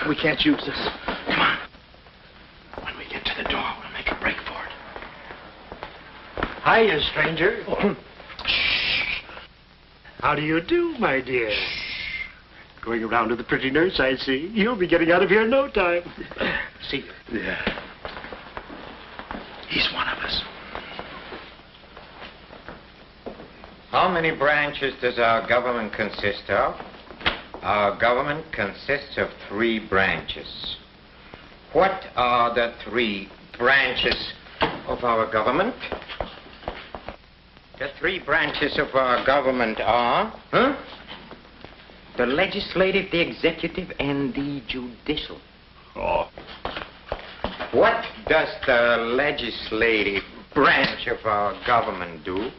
We can't use this. Come on. When we get to the door, we'll make a break for it. Hiya, stranger. Shh. How do you do, my dear? Going around to the pretty nurse, I see. You'll be getting out of here in no time. See? Yeah. He's one of us. How many branches does our government consist of? Our government consists of 3 branches. What are the 3 branches of our government? The 3 branches of our government are, the legislative, the executive, and the judicial. Oh. What does the legislative branch of our government do?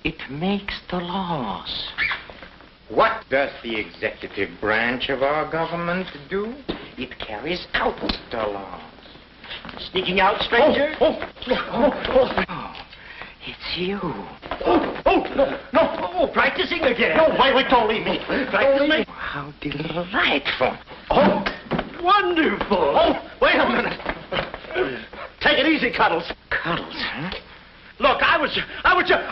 It makes the laws. What does the executive branch of our government do? It carries out the laws. Sneaking out, stranger? Oh, it's you. No, practicing again. No, wait, don't leave me. Practicing? How delightful. Oh, wonderful. Oh, wait a minute. Take it easy, Cuddles. Cuddles, huh? Look, I was just...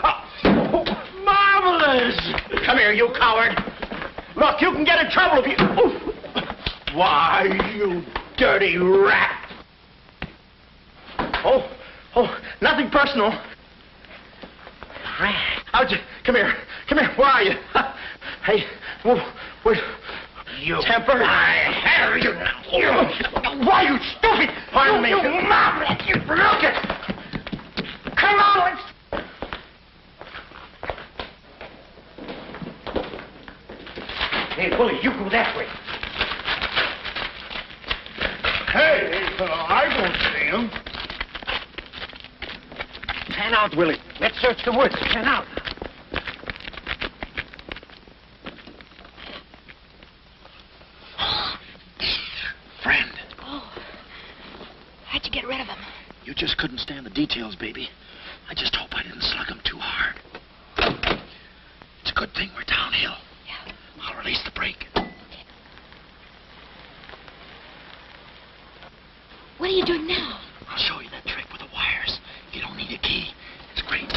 marvelous! Come here, you coward. Look, you can get in trouble if you... Why, you dirty rat. Oh, nothing personal. Rat. Come here. Where are you? Hey, wait. you. Temper? I have you now. You. Why, you stupid! Pardon me. You Look it. Come on, let's... Hey, Willie, you go that way. Hey, I don't see him. Pan out, Willie. Let's search the woods. Pan out. Friend, Oh. How'd you get rid of him? you just couldn't stand the details, baby. I just hope I didn't slug him too hard. It's a good thing we're downhill. Yeah. I'll release the brake. What are you doing now? I'll show you that trick with the wires. You don't need a key. It's great.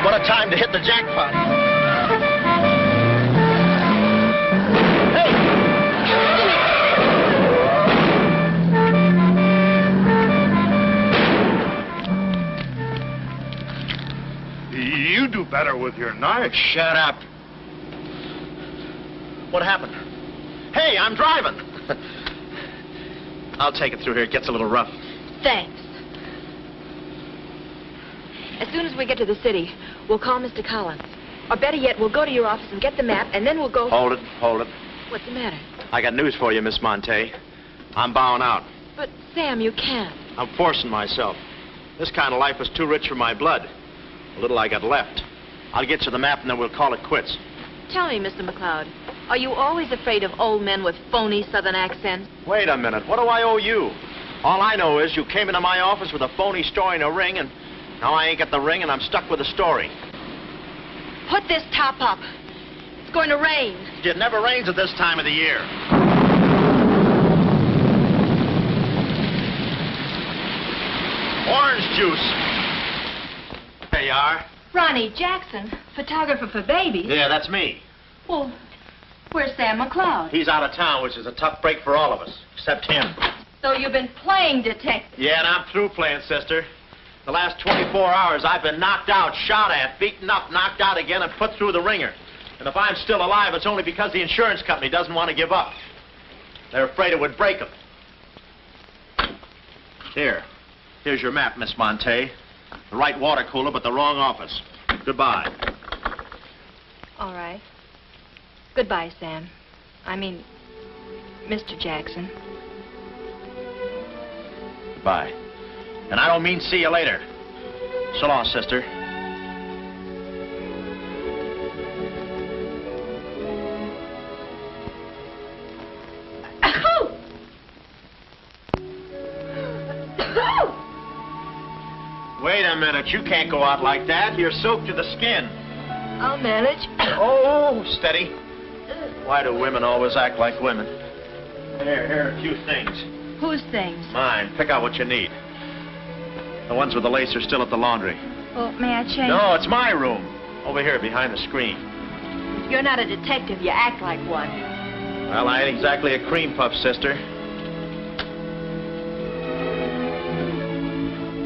What a time to hit the jackpot. You do better with your knife. Shut up. What happened? Hey, I'm driving. I'll take it through here. It gets a little rough. Thanks. As soon as we get to the city, we'll call Mr. Collins. Or better yet, we'll go to your office and get the map, and then we'll go... Hold it, hold it. What's the matter? I got news for you, Miss Monte. I'm bowing out. But, Sam, you can't. I'm forcing myself. This kind of life was too rich for my blood. The little I got left. I'll get you the map and then we'll call it quits. Tell me, Mr. McLeod, are you always afraid of old men with phony southern accents? Wait a minute. What do I owe you? All I know is you came into my office with a phony story and a ring, and now I ain't got the ring and I'm stuck with the story. Put this top up. It's going to rain. It never rains at this time of the year. Orange juice. There you are. Ronnie Jackson, photographer for babies. Yeah, that's me. Well, where's Sam McLeod? He's out of town, which is a tough break for all of us, except him. So you've been playing detective. Yeah, and I'm through playing, sister. The last 24 hours, I've been knocked out, shot at, beaten up, knocked out again, and put through the ringer. And if I'm still alive, it's only because the insurance company doesn't want to give up. They're afraid it would break them. Here's your map, Miss Monte. The right water cooler, but the wrong office. Goodbye. All right. Goodbye, Sam. I mean, Mr. Jackson. Goodbye. And I don't mean see you later. So long, sister. Wait a minute. You can't go out like that. You're soaked to the skin. I'll manage. Oh, steady. Why do women always act like women? Here are a few things. Whose things? Mine. Pick out what you need. The ones with the lace are still at the laundry. Well, may I change? No, it's my room. Over here, behind the screen. You're not a detective. You act like one. Well, I ain't exactly a cream puff, sister.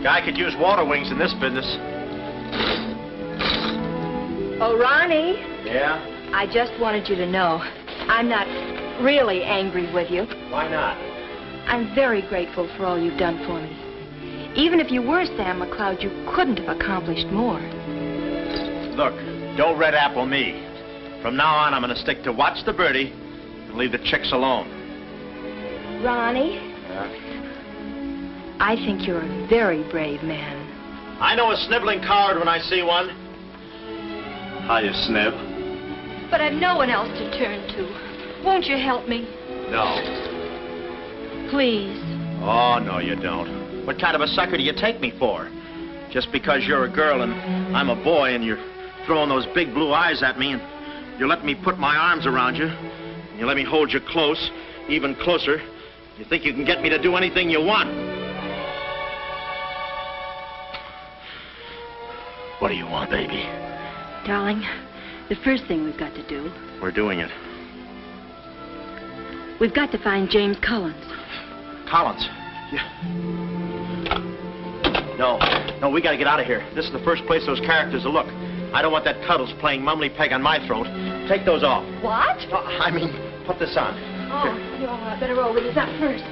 Guy could use water wings in this business. Oh, Ronnie. Yeah? I just wanted you to know I'm not really angry with you. Why not? I'm very grateful for all you've done for me. Even if you were Sam McLeod, you couldn't have accomplished more. Look, don't red apple me. From now on, I'm going to stick to watch the birdie and leave the chicks alone. Ronnie, I think you're a very brave man. I know a sniveling coward when I see one. How you snib? But I've no one else to turn to. Won't you help me? No. Please. Oh, no, you don't. What kind of a sucker do you take me for? Just because you're a girl and I'm a boy and you're throwing those big blue eyes at me and you let me put my arms around you and you let me hold you close, even closer, you think you can get me to do anything you want. What do you want, baby? Darling, the first thing we've got to do... We're doing it. We've got to find James Collins. Collins? Yeah. No, we gotta get out of here. This is the first place those characters will look. I don't want that Cuddles playing mumbly peg on my throat. Take those off. What? I mean, put this on. Oh, you better roll with this up first.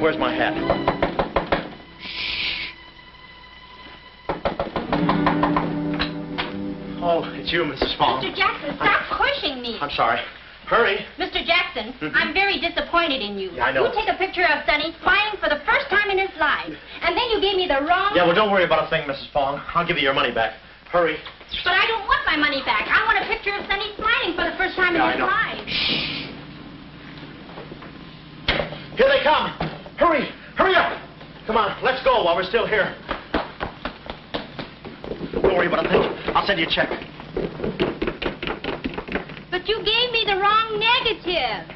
Where's my hat? Oh, it's you, Mrs. Fong. Mr. Jackson, stop pushing me. I'm sorry. Hurry. Mr. Jackson, I'm very disappointed in you. Yeah, I know. You take a picture of Sonny smiling for the first time in his life, and then you gave me the wrong... Yeah, well, don't worry about a thing, Mrs. Fong. I'll give you your money back. Hurry. But I don't want my money back. I want a picture of Sonny smiling for the first time in his life. Here they come. Hurry. Hurry up. Come on, let's go while we're still here. Don't worry about a thing. I'll send you a check. But you gave me the wrong negative.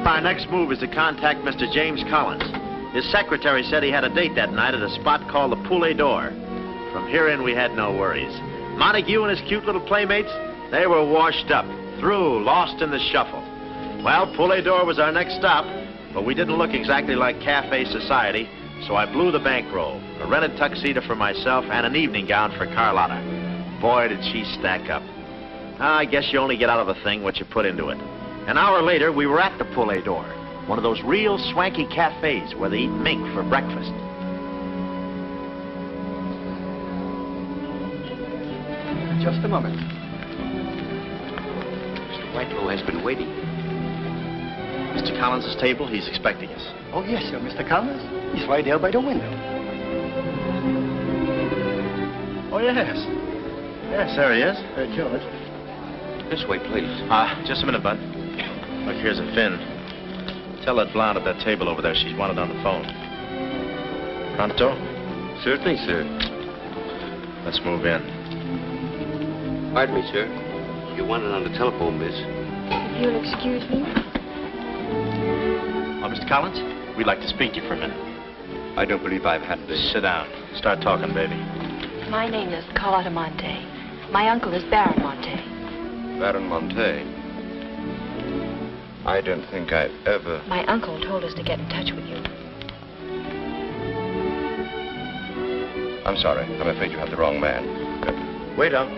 Our next move is to contact Mr. James Collins. His secretary said he had a date that night at a spot called the Poulet d'Or. From here in, we had no worries. Montague and his cute little playmates, they were washed up, through, lost in the shuffle. Well, Poulet d'Or was our next stop, but we didn't look exactly like cafe society, so I blew the bankroll, a rented tuxedo for myself, and an evening gown for Carlotta. Boy, did she stack up. I guess you only get out of a thing what you put into it. An hour later, we were at the Poulet d'Or, one of those real swanky cafes where they eat mink for breakfast. Just a moment. Mr. Whitelaw has been waiting. Mr. Collins' table, he's expecting us. Oh, yes, sir. Mr. Collins? He's right there by the window. Oh, yes. Yes, there he is. George. This way, please. Just a minute, Bud. Look, here's a fin. Tell that blonde at that table over there she's wanted on the phone. Pronto? Certainly, sir. Let's move in. Pardon me, sir. You wanted on the telephone, miss. If you'll excuse me. Oh, Mr. Collins, we'd like to speak to you for a minute. I don't believe I've had this. Sit down. Start talking, baby. My name is Carlotta Monte. My uncle is Baron Monte. Baron Monte. I don't think I've ever... My uncle told us to get in touch with you. I'm sorry. I'm afraid you have the wrong man. Wait up.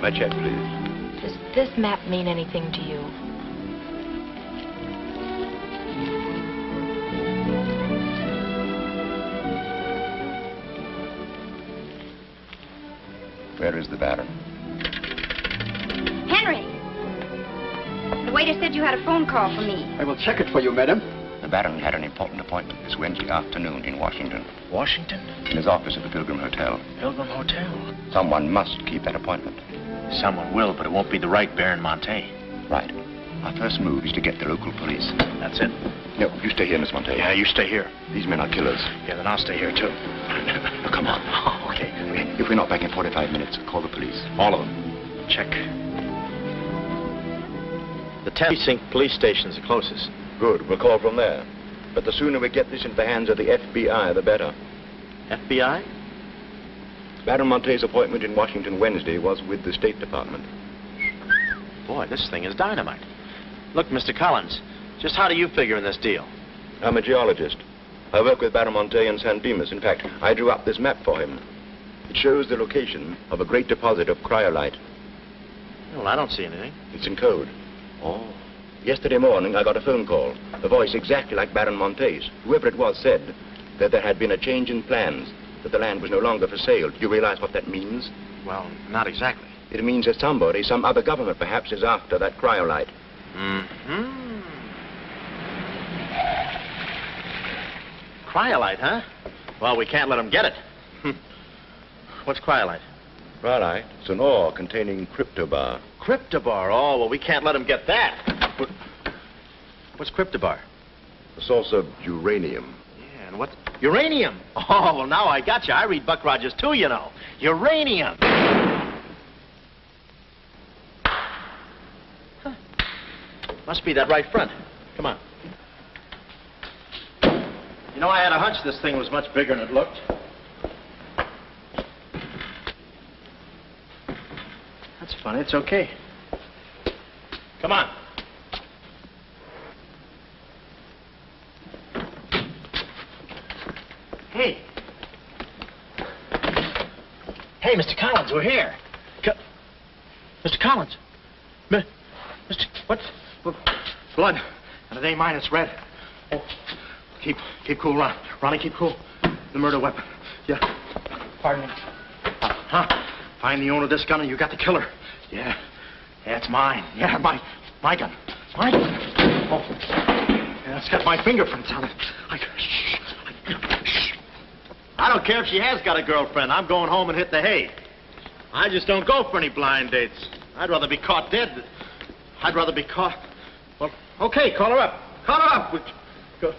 My check, please. Does this map mean anything to you? Where is the Baron? Henry! The waiter said you had a phone call for me. I will check it for you, madam. The Baron had an important appointment this Wednesday afternoon in Washington. Washington? In his office at the Pilgrim Hotel. Pilgrim Hotel? Someone must keep that appointment. Someone will, but it won't be the right Baron Monte. Right. Our first move is to get the local police. That's it. No, you stay here, Miss Monte. Yeah, you stay here. These men are killers. Yeah, then I'll stay here, too. No, come on. Oh, okay. If we're not back in 45 minutes, call the police. All of them. Check. The 10th precinct police station's the closest. Good. We'll call from there. But the sooner we get this into the hands of the FBI, the better. FBI? Baron Monte's appointment in Washington Wednesday was with the State Department. Boy, this thing is dynamite. Look, Mr. Collins, just how do you figure in this deal? I'm a geologist. I work with Baron Monte in San Dimas. In fact, I drew up this map for him. It shows the location of a great deposit of cryolite. Well, I don't see anything. It's in code. Oh. Yesterday morning, I got a phone call. A voice exactly like Baron Monte's. Whoever it was said that there had been a change in plans, that the land was no longer for sale. Do you realize what that means? Well, not exactly. It means that somebody, some other government perhaps, is after that cryolite. Mm-hmm. Cryolite, huh? Well, we can't let them get it. What's cryolite? Cryolite? It's an ore containing cryptobar. Cryptobar? Oh, well, we can't let them get that. What's cryptobar? A source of uranium. Yeah, and what? Uranium? Oh, well, now I got you. I read Buck Rogers, too, you know. Uranium. Huh. Must be that right front. Come on. You know, I had a hunch this thing was much bigger than it looked. That's funny. It's okay. Come on. Hey. Hey, Mr. Collins, we're here. Mr. Collins. Mr. What? Blood. And it ain't mine, it's red. Oh. Keep cool, Ron. Ronnie, keep cool. The murder weapon. Yeah. Pardon me. Huh? Find the owner of this gun and you got the killer. Yeah. Yeah, it's mine. Yeah, my gun. My gun. Oh. Yeah, it's got my fingerprints on it. I don't care if she has got a girlfriend. I'm going home and hit the hay. I just don't go for any blind dates. I'd rather be caught dead. I'd rather be caught... Well, okay, call her up. Call her up. Go.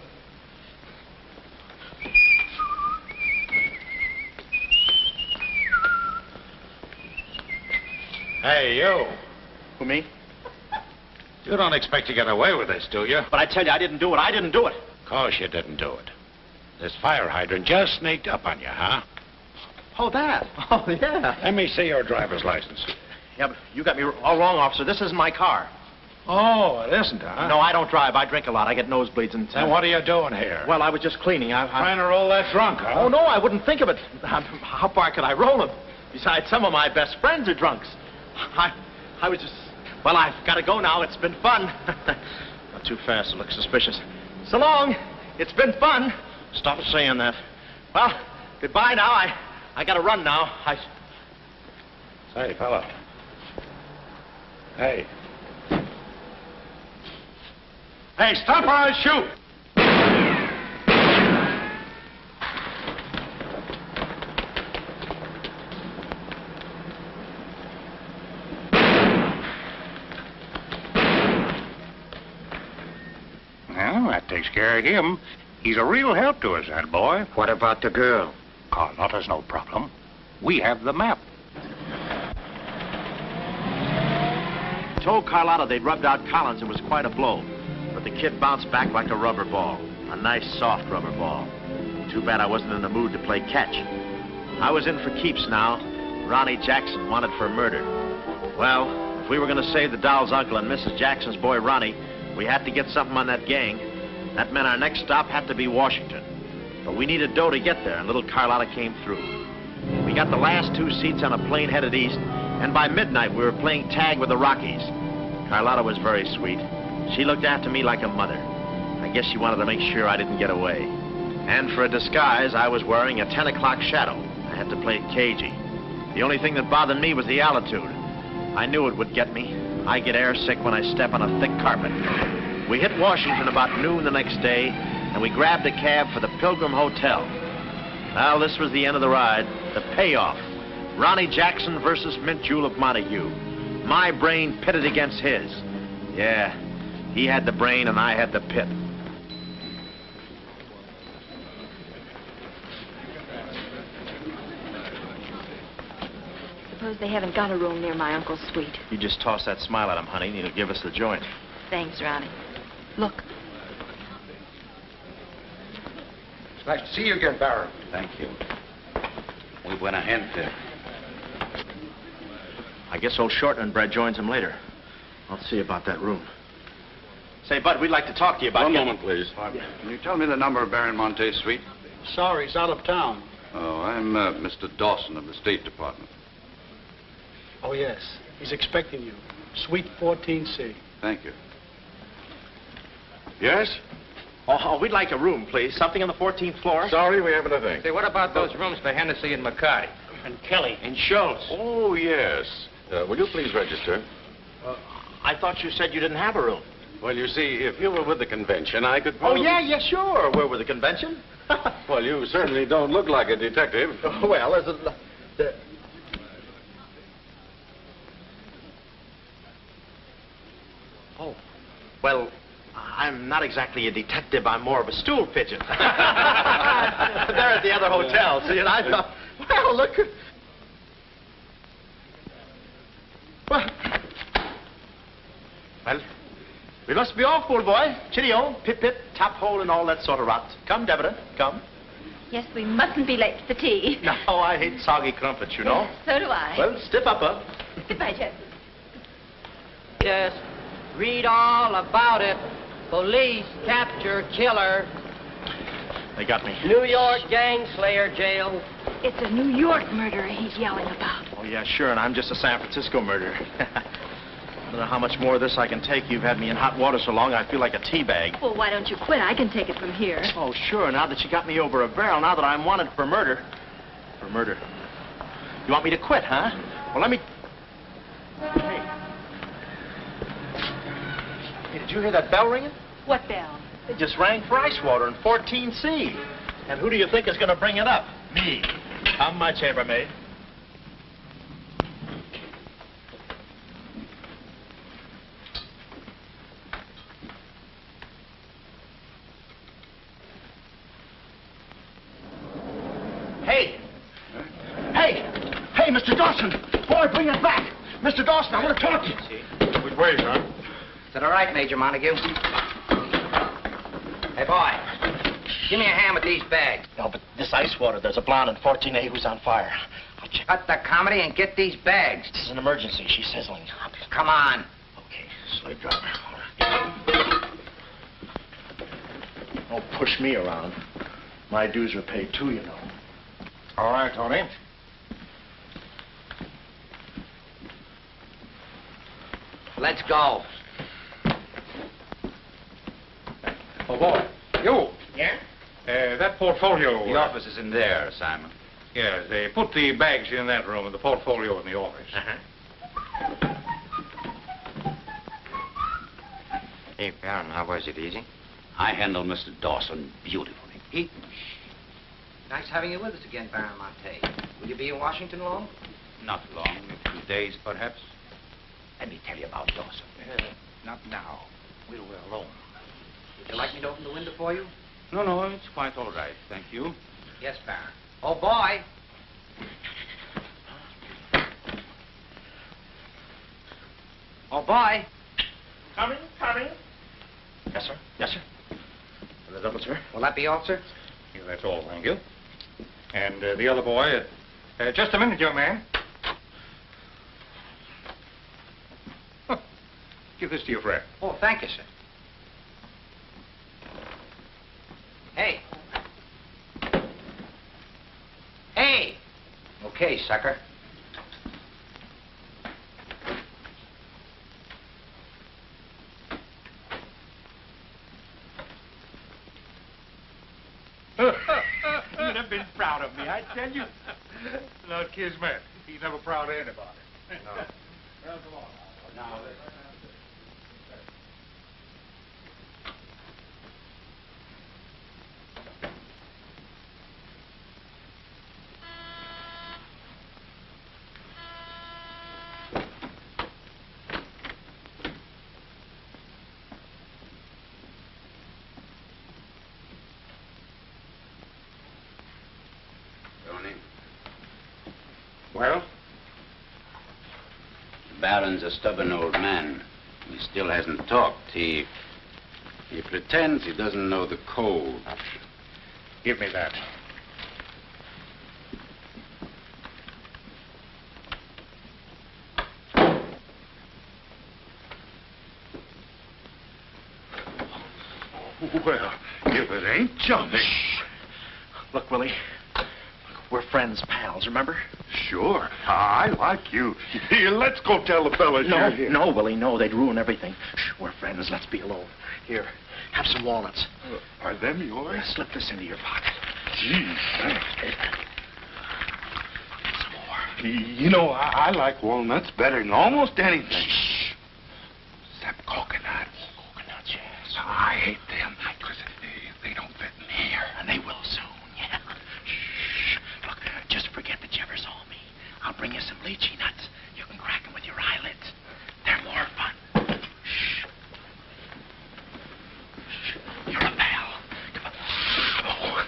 Hey, you. Who, me? You don't expect to get away with this, do you? But I tell you, I didn't do it. I didn't do it. Of course you didn't do it. This fire hydrant just sneaked up on you, huh? Oh, that? Oh, yeah. Let me see your driver's license. Yeah, but you got me all wrong, officer. This isn't my car. Oh, it isn't, huh? No, I don't drive. I drink a lot. I get nosebleeds and... Then what are you doing here? Well, I was just cleaning. Trying to roll that drunk, huh? Oh, no, I wouldn't think of it. How far could I roll him? Besides, some of my best friends are drunks. I was just... Well, I've got to go now. It's been fun. Not too fast to look suspicious. So long. It's been fun. Stop saying that. Well, goodbye now. I got to run now. Say, fella. Hey. Hey, stop or I'll shoot! Well, that takes care of him. He's a real help to us, that boy. What about the girl? Carlotta's no problem. We have the map. Told Carlotta they'd rubbed out Collins. It was quite a blow. But the kid bounced back like a rubber ball. A nice, soft rubber ball. Too bad I wasn't in the mood to play catch. I was in for keeps now. Ronnie Jackson wanted for murder. Well, if we were going to save the doll's uncle and Mrs. Jackson's boy, Ronnie, we had to get something on that gang. That meant our next stop had to be Washington. But we needed dough to get there, and little Carlotta came through. We got the last 2 seats on a plane headed east, and by midnight we were playing tag with the Rockies. Carlotta was very sweet. She looked after me like a mother. I guess she wanted to make sure I didn't get away. And for a disguise, I was wearing a 10 o'clock shadow. I had to play it cagey. The only thing that bothered me was the altitude. I knew it would get me. I get airsick when I step on a thick carpet. We hit Washington about noon the next day, and we grabbed a cab for the Pilgrim Hotel. Well, this was the end of the ride, the payoff. Ronnie Jackson versus Mint Julep Montague. My brain pitted against his. Yeah, he had the brain and I had the pit. Suppose they haven't got a room near my uncle's suite. You just toss that smile at him, honey, and he'll give us the joint. Thanks, Ronnie. Look. It's nice to see you again, Baron. Thank you. Muy buena gente. I guess old Shortman Bread joins him later. I'll see about that room. Say, Bud, we'd like to talk to you about... One moment, please. Can you tell me the number of Baron Monte's suite? Sorry, he's out of town. Oh, I'm Mr. Dawson of the State Department. Oh, yes. He's expecting you. Suite 14C. Thank you. Yes? Oh, we'd like a room, please. Something on the 14th floor. Sorry, we haven't a thing. Say, what about those rooms for Hennessy and McCarty? And Kelly. And Schultz. Oh, yes. Will you please register? I thought you said you didn't have a room. Well, you see, if you were with the convention, I could Oh, probably... yeah, sure. We're with the convention. Well, you certainly don't look like a detective. Well, there's a... Oh, well, I'm not exactly a detective. I'm more of a stool pigeon. They're at the other hotel, see, and I thought, well, look... Well, we must be off, old boy. Chitty-o, pip-pip, tap-hole, and all that sort of rot. Come, Deborah, come. Yes, we mustn't be late for tea. No, I hate soggy crumpets, you know. Yes, so do I. Well, stiff upper. Goodbye, Jeff. Yes. Read all about it. Police capture killer. They got me. New York gang slayer jailed. It's a New York murderer he's yelling about. Oh, yeah, sure, and I'm just a San Francisco murderer. I don't know how much more of this I can take. You've had me in hot water so long, I feel like a tea bag. Well, why don't you quit? I can take it from here. Oh, sure, now that you got me over a barrel, now that I'm wanted for murder. For murder. You want me to quit, huh? Well, let me... Hey, did you hear that bell ringing? What bell? It just rang for ice water in 14C. And who do you think is going to bring it up? Me. How much, chambermaid? Hey! Hey! Hey, Mr. Dawson! Boy, bring it back! Mr. Dawson, I want to talk to you. Which way, son? Is that all right, Major Montague? Hey, boy, give me a hand with these bags. No, but this ice water, there's a blonde in 14A who's on fire. Cut the comedy and get these bags. This is an emergency. She's sizzling. Come on. Okay, slave driver. Don't push me around. My dues are paid too, you know. All right, Tony. Let's go. Oh, boy. You. Yeah? That portfolio... The office is in there, Simon. Yes, they put the bags in that room and the portfolio in the office. Hey, Baron, how was it? Easy? I handled Mr. Dawson beautifully. Nice having you with us again, Baron Monte. Will you be in Washington long? Not long, a few days, perhaps. Let me tell you about Dawson. Not now. We're alone. Would you like me to open the window for you? No, it's quite all right, thank you. Yes, Baron. Oh, boy. Oh, boy. Coming. Yes, sir. Yes, sir. The double, sir. Will that be all, sir? Yeah, that's all, thank you. And the other boy, just a minute, young man. Huh. Give this to your friend. Oh, thank you, sir. Hey. Hey. Okay, sucker. You'd have been proud of me, I tell you. Not Kismet. He's never proud of anybody. No. Well, come on now. Well? The Baron's a stubborn old man. He still hasn't talked. He pretends he doesn't know the code. Give me that. Well, if it ain't jumping. Look, Willie. We're friends, pals, remember? Sure. I like you. Here, let's go tell the fellas you're here. No, Willie, no. They'd ruin everything. Shh, we're friends. Let's be alone. Here, have some walnuts. Are them yours? Slip this into your pocket. Gee, thanks. Some more. You know, I like walnuts better than almost anything. Shh. Except coconuts. Coconuts, yes. I hate them because they don't fit in here. And they will soon, yeah. Shh. Look, just forget that you ever saw me. I'll bring you some lychee nuts. You can crack them with your eyelids. They're more fun. Shh. Shh. You're a pal. Goodbye. Oh.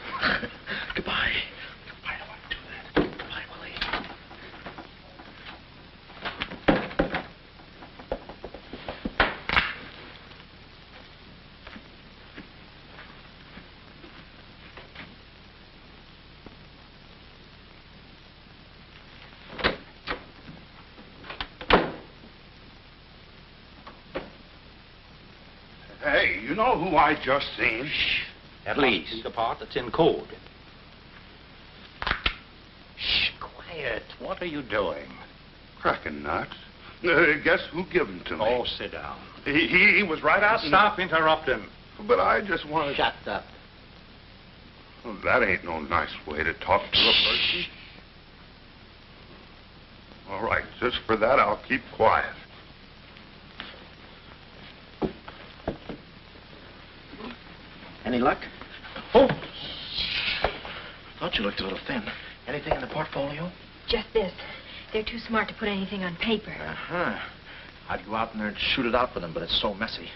Goodbye. I don't want to do that. Goodbye, Willie. you know who I just seen? That must be the part that's in code. Shh, quiet. What are you doing? Cracking nuts. Guess who gave him to me? Oh, sit down. He was right out. Stop interrupting. But I just wanted. Shut up. Well, that ain't no nice way to talk to a person. All right, just for that, I'll keep quiet. Any luck? Oh! Thought you looked a little thin. Anything in the portfolio? Just this. They're too smart to put anything on paper. Uh-huh. I'd go out in there and shoot it out for them, but it's so messy.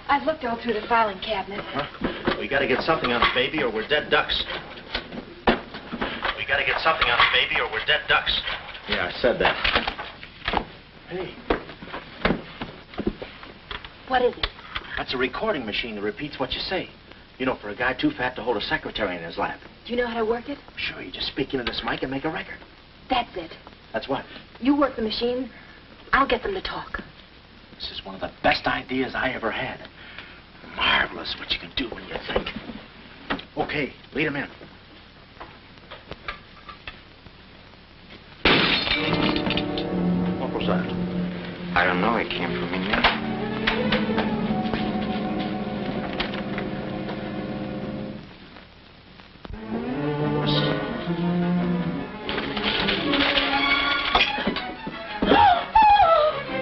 I've looked all through the filing cabinet. Huh? We gotta get something on it, baby, or we're dead ducks. We gotta get something on it, baby, or we're dead ducks. Yeah, I said that. Hey. What is it? That's a recording machine that repeats what you say. You know, for a guy too fat to hold a secretary in his lap. Do you know how to work it? Sure, you just speak into this mic and make a record. That's it. That's what? You work the machine. I'll get them to talk. This is one of the best ideas I ever had. Marvelous what you can do when you think. Okay, lead him in. What was that? I don't know. It came from in there.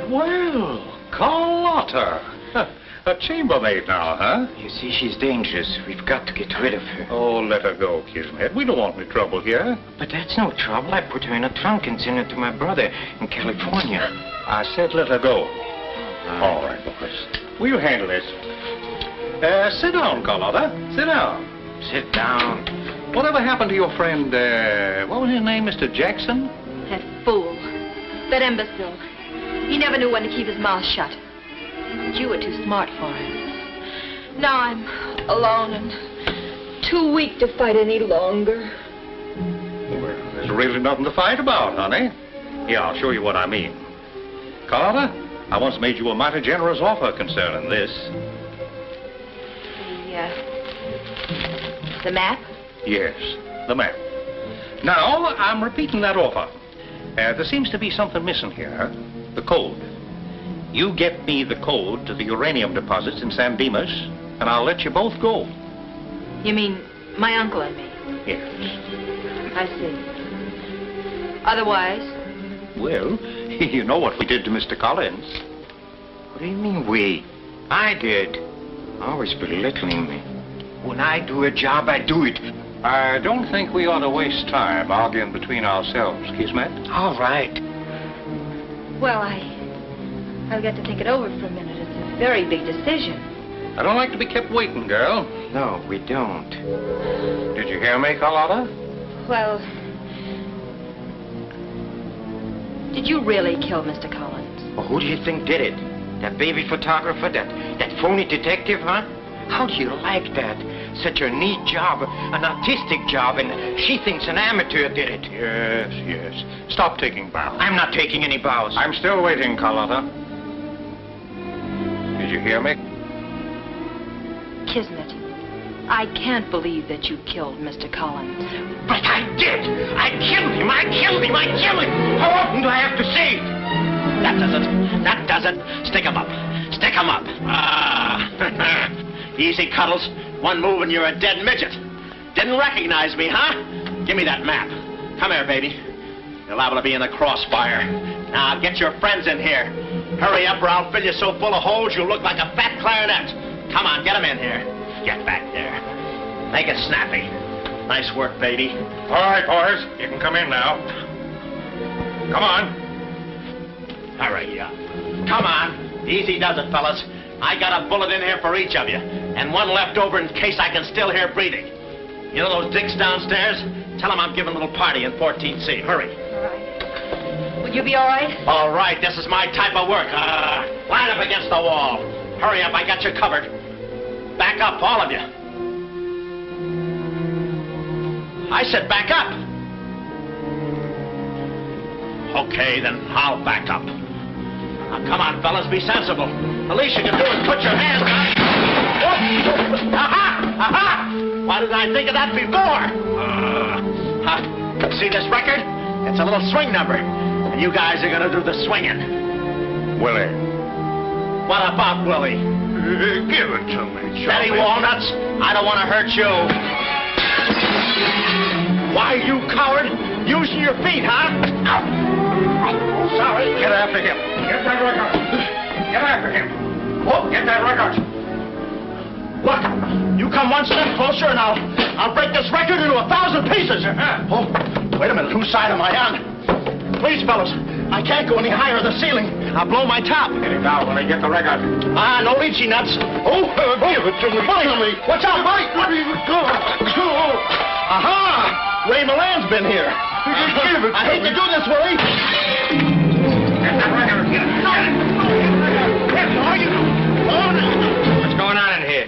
Well, Carlotta. A chambermaid now, huh? You see, she's dangerous. We've got to get rid of her. Oh, let her go, Kismet. We don't want any trouble here. But that's no trouble. I put her in a trunk and sent her to my brother in California. I said let her go. All right, boys. We'll handle this. Sit down, Carlotta. Sit down. Sit down. Whatever happened to your friend, what was his name, Mr. Jackson? That fool. That imbecile. He never knew when to keep his mouth shut. But you were too smart for him. Now I'm alone and too weak to fight any longer. Well, there's really nothing to fight about, honey. Here, I'll show you what I mean. Carlotta, I once made you a mighty generous offer concerning this. The map? Yes, the map. Now, I'm repeating that offer. There seems to be something missing here. The code. You get me the code to the uranium deposits in San Dimas, and I'll let you both go. You mean my uncle and me? Yes. I see. Otherwise? Well, you know what we did to Mr. Collins. What do you mean, we? I did. Always belittling me. When I do a job, I do it. I don't think we ought to waste time arguing between ourselves, Kismet. All right. Well, I'll get to think it over for a minute. It's a very big decision. I don't like to be kept waiting, girl. No, we don't. Did you hear me, Carlotta? Well, did you really kill Mr. Collins? Well, who do you think did it? That baby photographer? That phony detective, huh? How do you like that? Such a neat job, an artistic job, and she thinks an amateur did it. Yes, yes. Stop taking bows. I'm not taking any bows. I'm still waiting, Carlotta. Did you hear me? Kismet, I can't believe that you killed Mr. Collins. But I did! I killed him! I killed him! I killed him! How often do I have to say it? That does it. That does it. Stick him up. Stick him up. Ah. Easy, Cuddles. One move and you're a dead midget. Didn't recognize me, huh? Give me that map. Come here, baby. You're liable to be in the crossfire. Now, get your friends in here. Hurry up or I'll fill you so full of holes you'll look like a fat clarinet. Come on, get them in here. Get back there. Make it snappy. Nice work, baby. All right, boys. You can come in now. Come on. Hurry up. Come on. Easy does it, fellas. I got a bullet in here for each of you, and one left over in case I can still hear breathing. You know those dicks downstairs? Tell them I'm giving a little party in 14C. Hurry. All right. Would you be all right? All right, this is my type of work. Line up against the wall. Hurry up, I got you covered. Back up, all of you. I said back up. Okay, then I'll back up. Now, come on, fellas, be sensible. The least you can do is put your hands up. Aha! Why didn't I think of that before? See this record? It's a little swing number. And you guys are gonna do the swinging. Willie. What about Willie? Give it to me, Daddy Walnuts, I don't want to hurt you. Why, you coward? Using your feet, huh? Sorry. Get after him. Get that record. Get after him. Oh, get that record. Look, you come one step closer and I'll break this record into 1,000 pieces. Oh, wait a minute. Whose side am I on? Please, fellas, I can't go any higher than the ceiling. I'll blow my top. Get him down when I get the record. Ah, no lychee nuts. Oh, give it to me. Buddy, watch out, buddy. Aha! Ray Milan's been here. Give it to I hate me. to do this, Willie. Get that record. Get it. What's going on in here?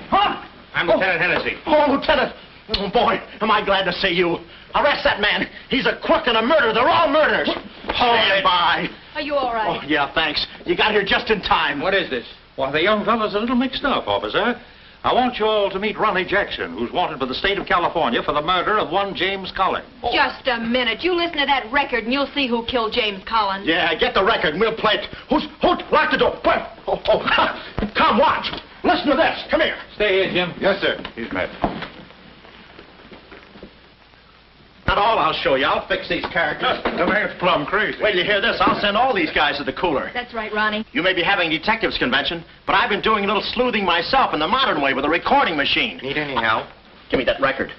Huh? I'm Lieutenant Hennessy. Oh, Lieutenant. Oh, boy, am I glad to see you. Arrest that man. He's a crook and a murderer. They're all murderers. Stand by. Are you all right? Oh, yeah, thanks. You got here just in time. What is this? Why, the young fellow's a little mixed up, officer. I want you all to meet Ronnie Jackson, who's wanted by the state of California for the murder of one James Collins. Just a minute. You listen to that record and you'll see who killed James Collins. Yeah, get the record and we'll play it. Who? Lock the door. Quick. Come, watch. Listen to this. Come here. Stay here, Jim. Yes, sir. He's met. Not all I'll show you. I'll fix these characters. The man's plumb crazy. Wait till you hear this. I'll send all these guys to the cooler. That's right, Ronnie. You may be having a detectives convention, but I've been doing a little sleuthing myself in the modern way with a recording machine. Need any help? Give me that record.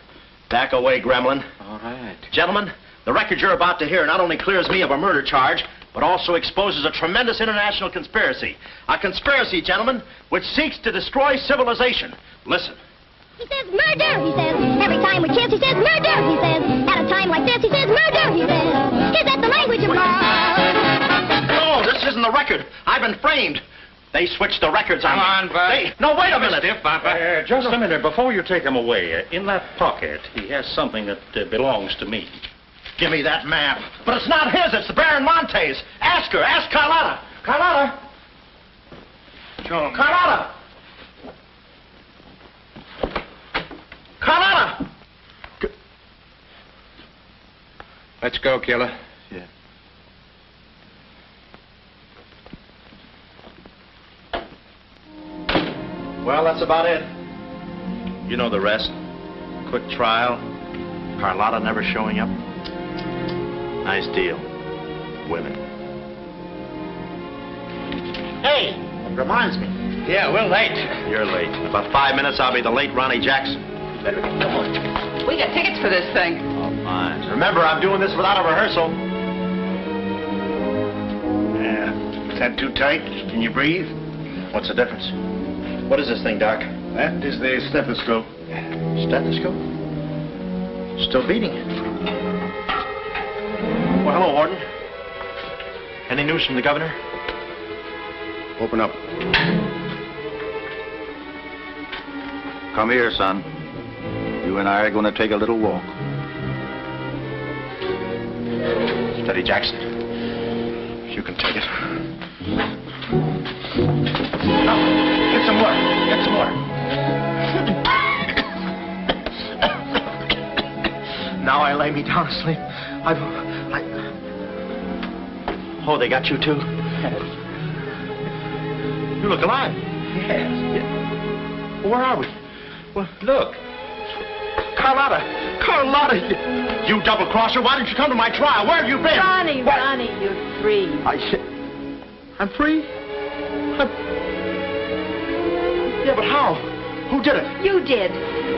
Back away, gremlin. All right. Gentlemen, the record you're about to hear not only clears me of a murder charge, but also exposes a tremendous international conspiracy. A conspiracy, gentlemen, which seeks to destroy civilization. Listen. He says murder, he says. Every time we kiss, he says murder, he says. At a time like this, he says murder, he says. Is that the language of love? No, this isn't the record. I've been framed. They switched the records on me. Come on, Bud. No, wait a minute. Stiff, Papa. Just a minute. Before you take him away, in that pocket, he has something that belongs to me. Give me that map. But it's not his. It's the Baron Monte's. Ask her. Ask Carlotta. Carlotta. John. Carlotta. Carlotta. Let's go, killer. Yeah. Well, that's about it. You know the rest. Quick trial. Carlotta never showing up. Nice deal. Women. Hey, reminds me. Yeah, we're late. You're late. In about 5 minutes, I'll be the late Ronnie Jackson. Better get going. We got tickets for this thing. Oh, fine. Remember, I'm doing this without a rehearsal. Yeah. Is that too tight? Can you breathe? What's the difference? What is this thing, Doc? That is the stethoscope. Stethoscope? Still beating. Well, hello, Warden. Any news from the governor? Open up. Come here, son. You and I are going to take a little walk. Steady, Jackson. You can take it. Now, get some water. Get some water. Now I lay me down to sleep. Oh, they got you too? Yes. You look alive. Yes. Where are we? Well, look. Carlotta. Carlotta. You double-crosser. Why didn't you come to my trial? Where have you been? Ronnie, What? Ronnie, you're free. I'm free? Yeah, but how? Who did it? You did.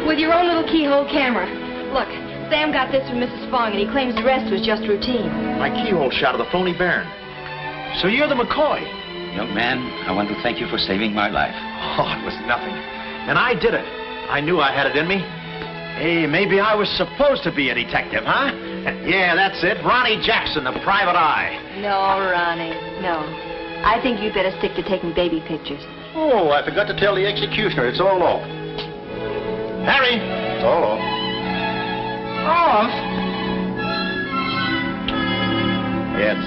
With your own little keyhole camera. Look, Sam got this from Mrs. Fong, and he claims the rest was just routine. My keyhole shot of the phony Baron. So you're the McCoy. Young man, I want to thank you for saving my life. Oh, it was nothing. And I did it. I knew I had it in me. Hey, maybe I was supposed to be a detective, huh? Yeah, that's it. Ronnie Jackson, the private eye. No, Ronnie, no. I think you'd better stick to taking baby pictures. Oh, I forgot to tell the executioner. It's all off. Harry! It's all off. Off? Yes.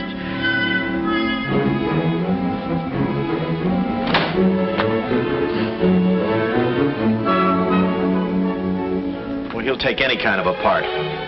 take any kind of a part.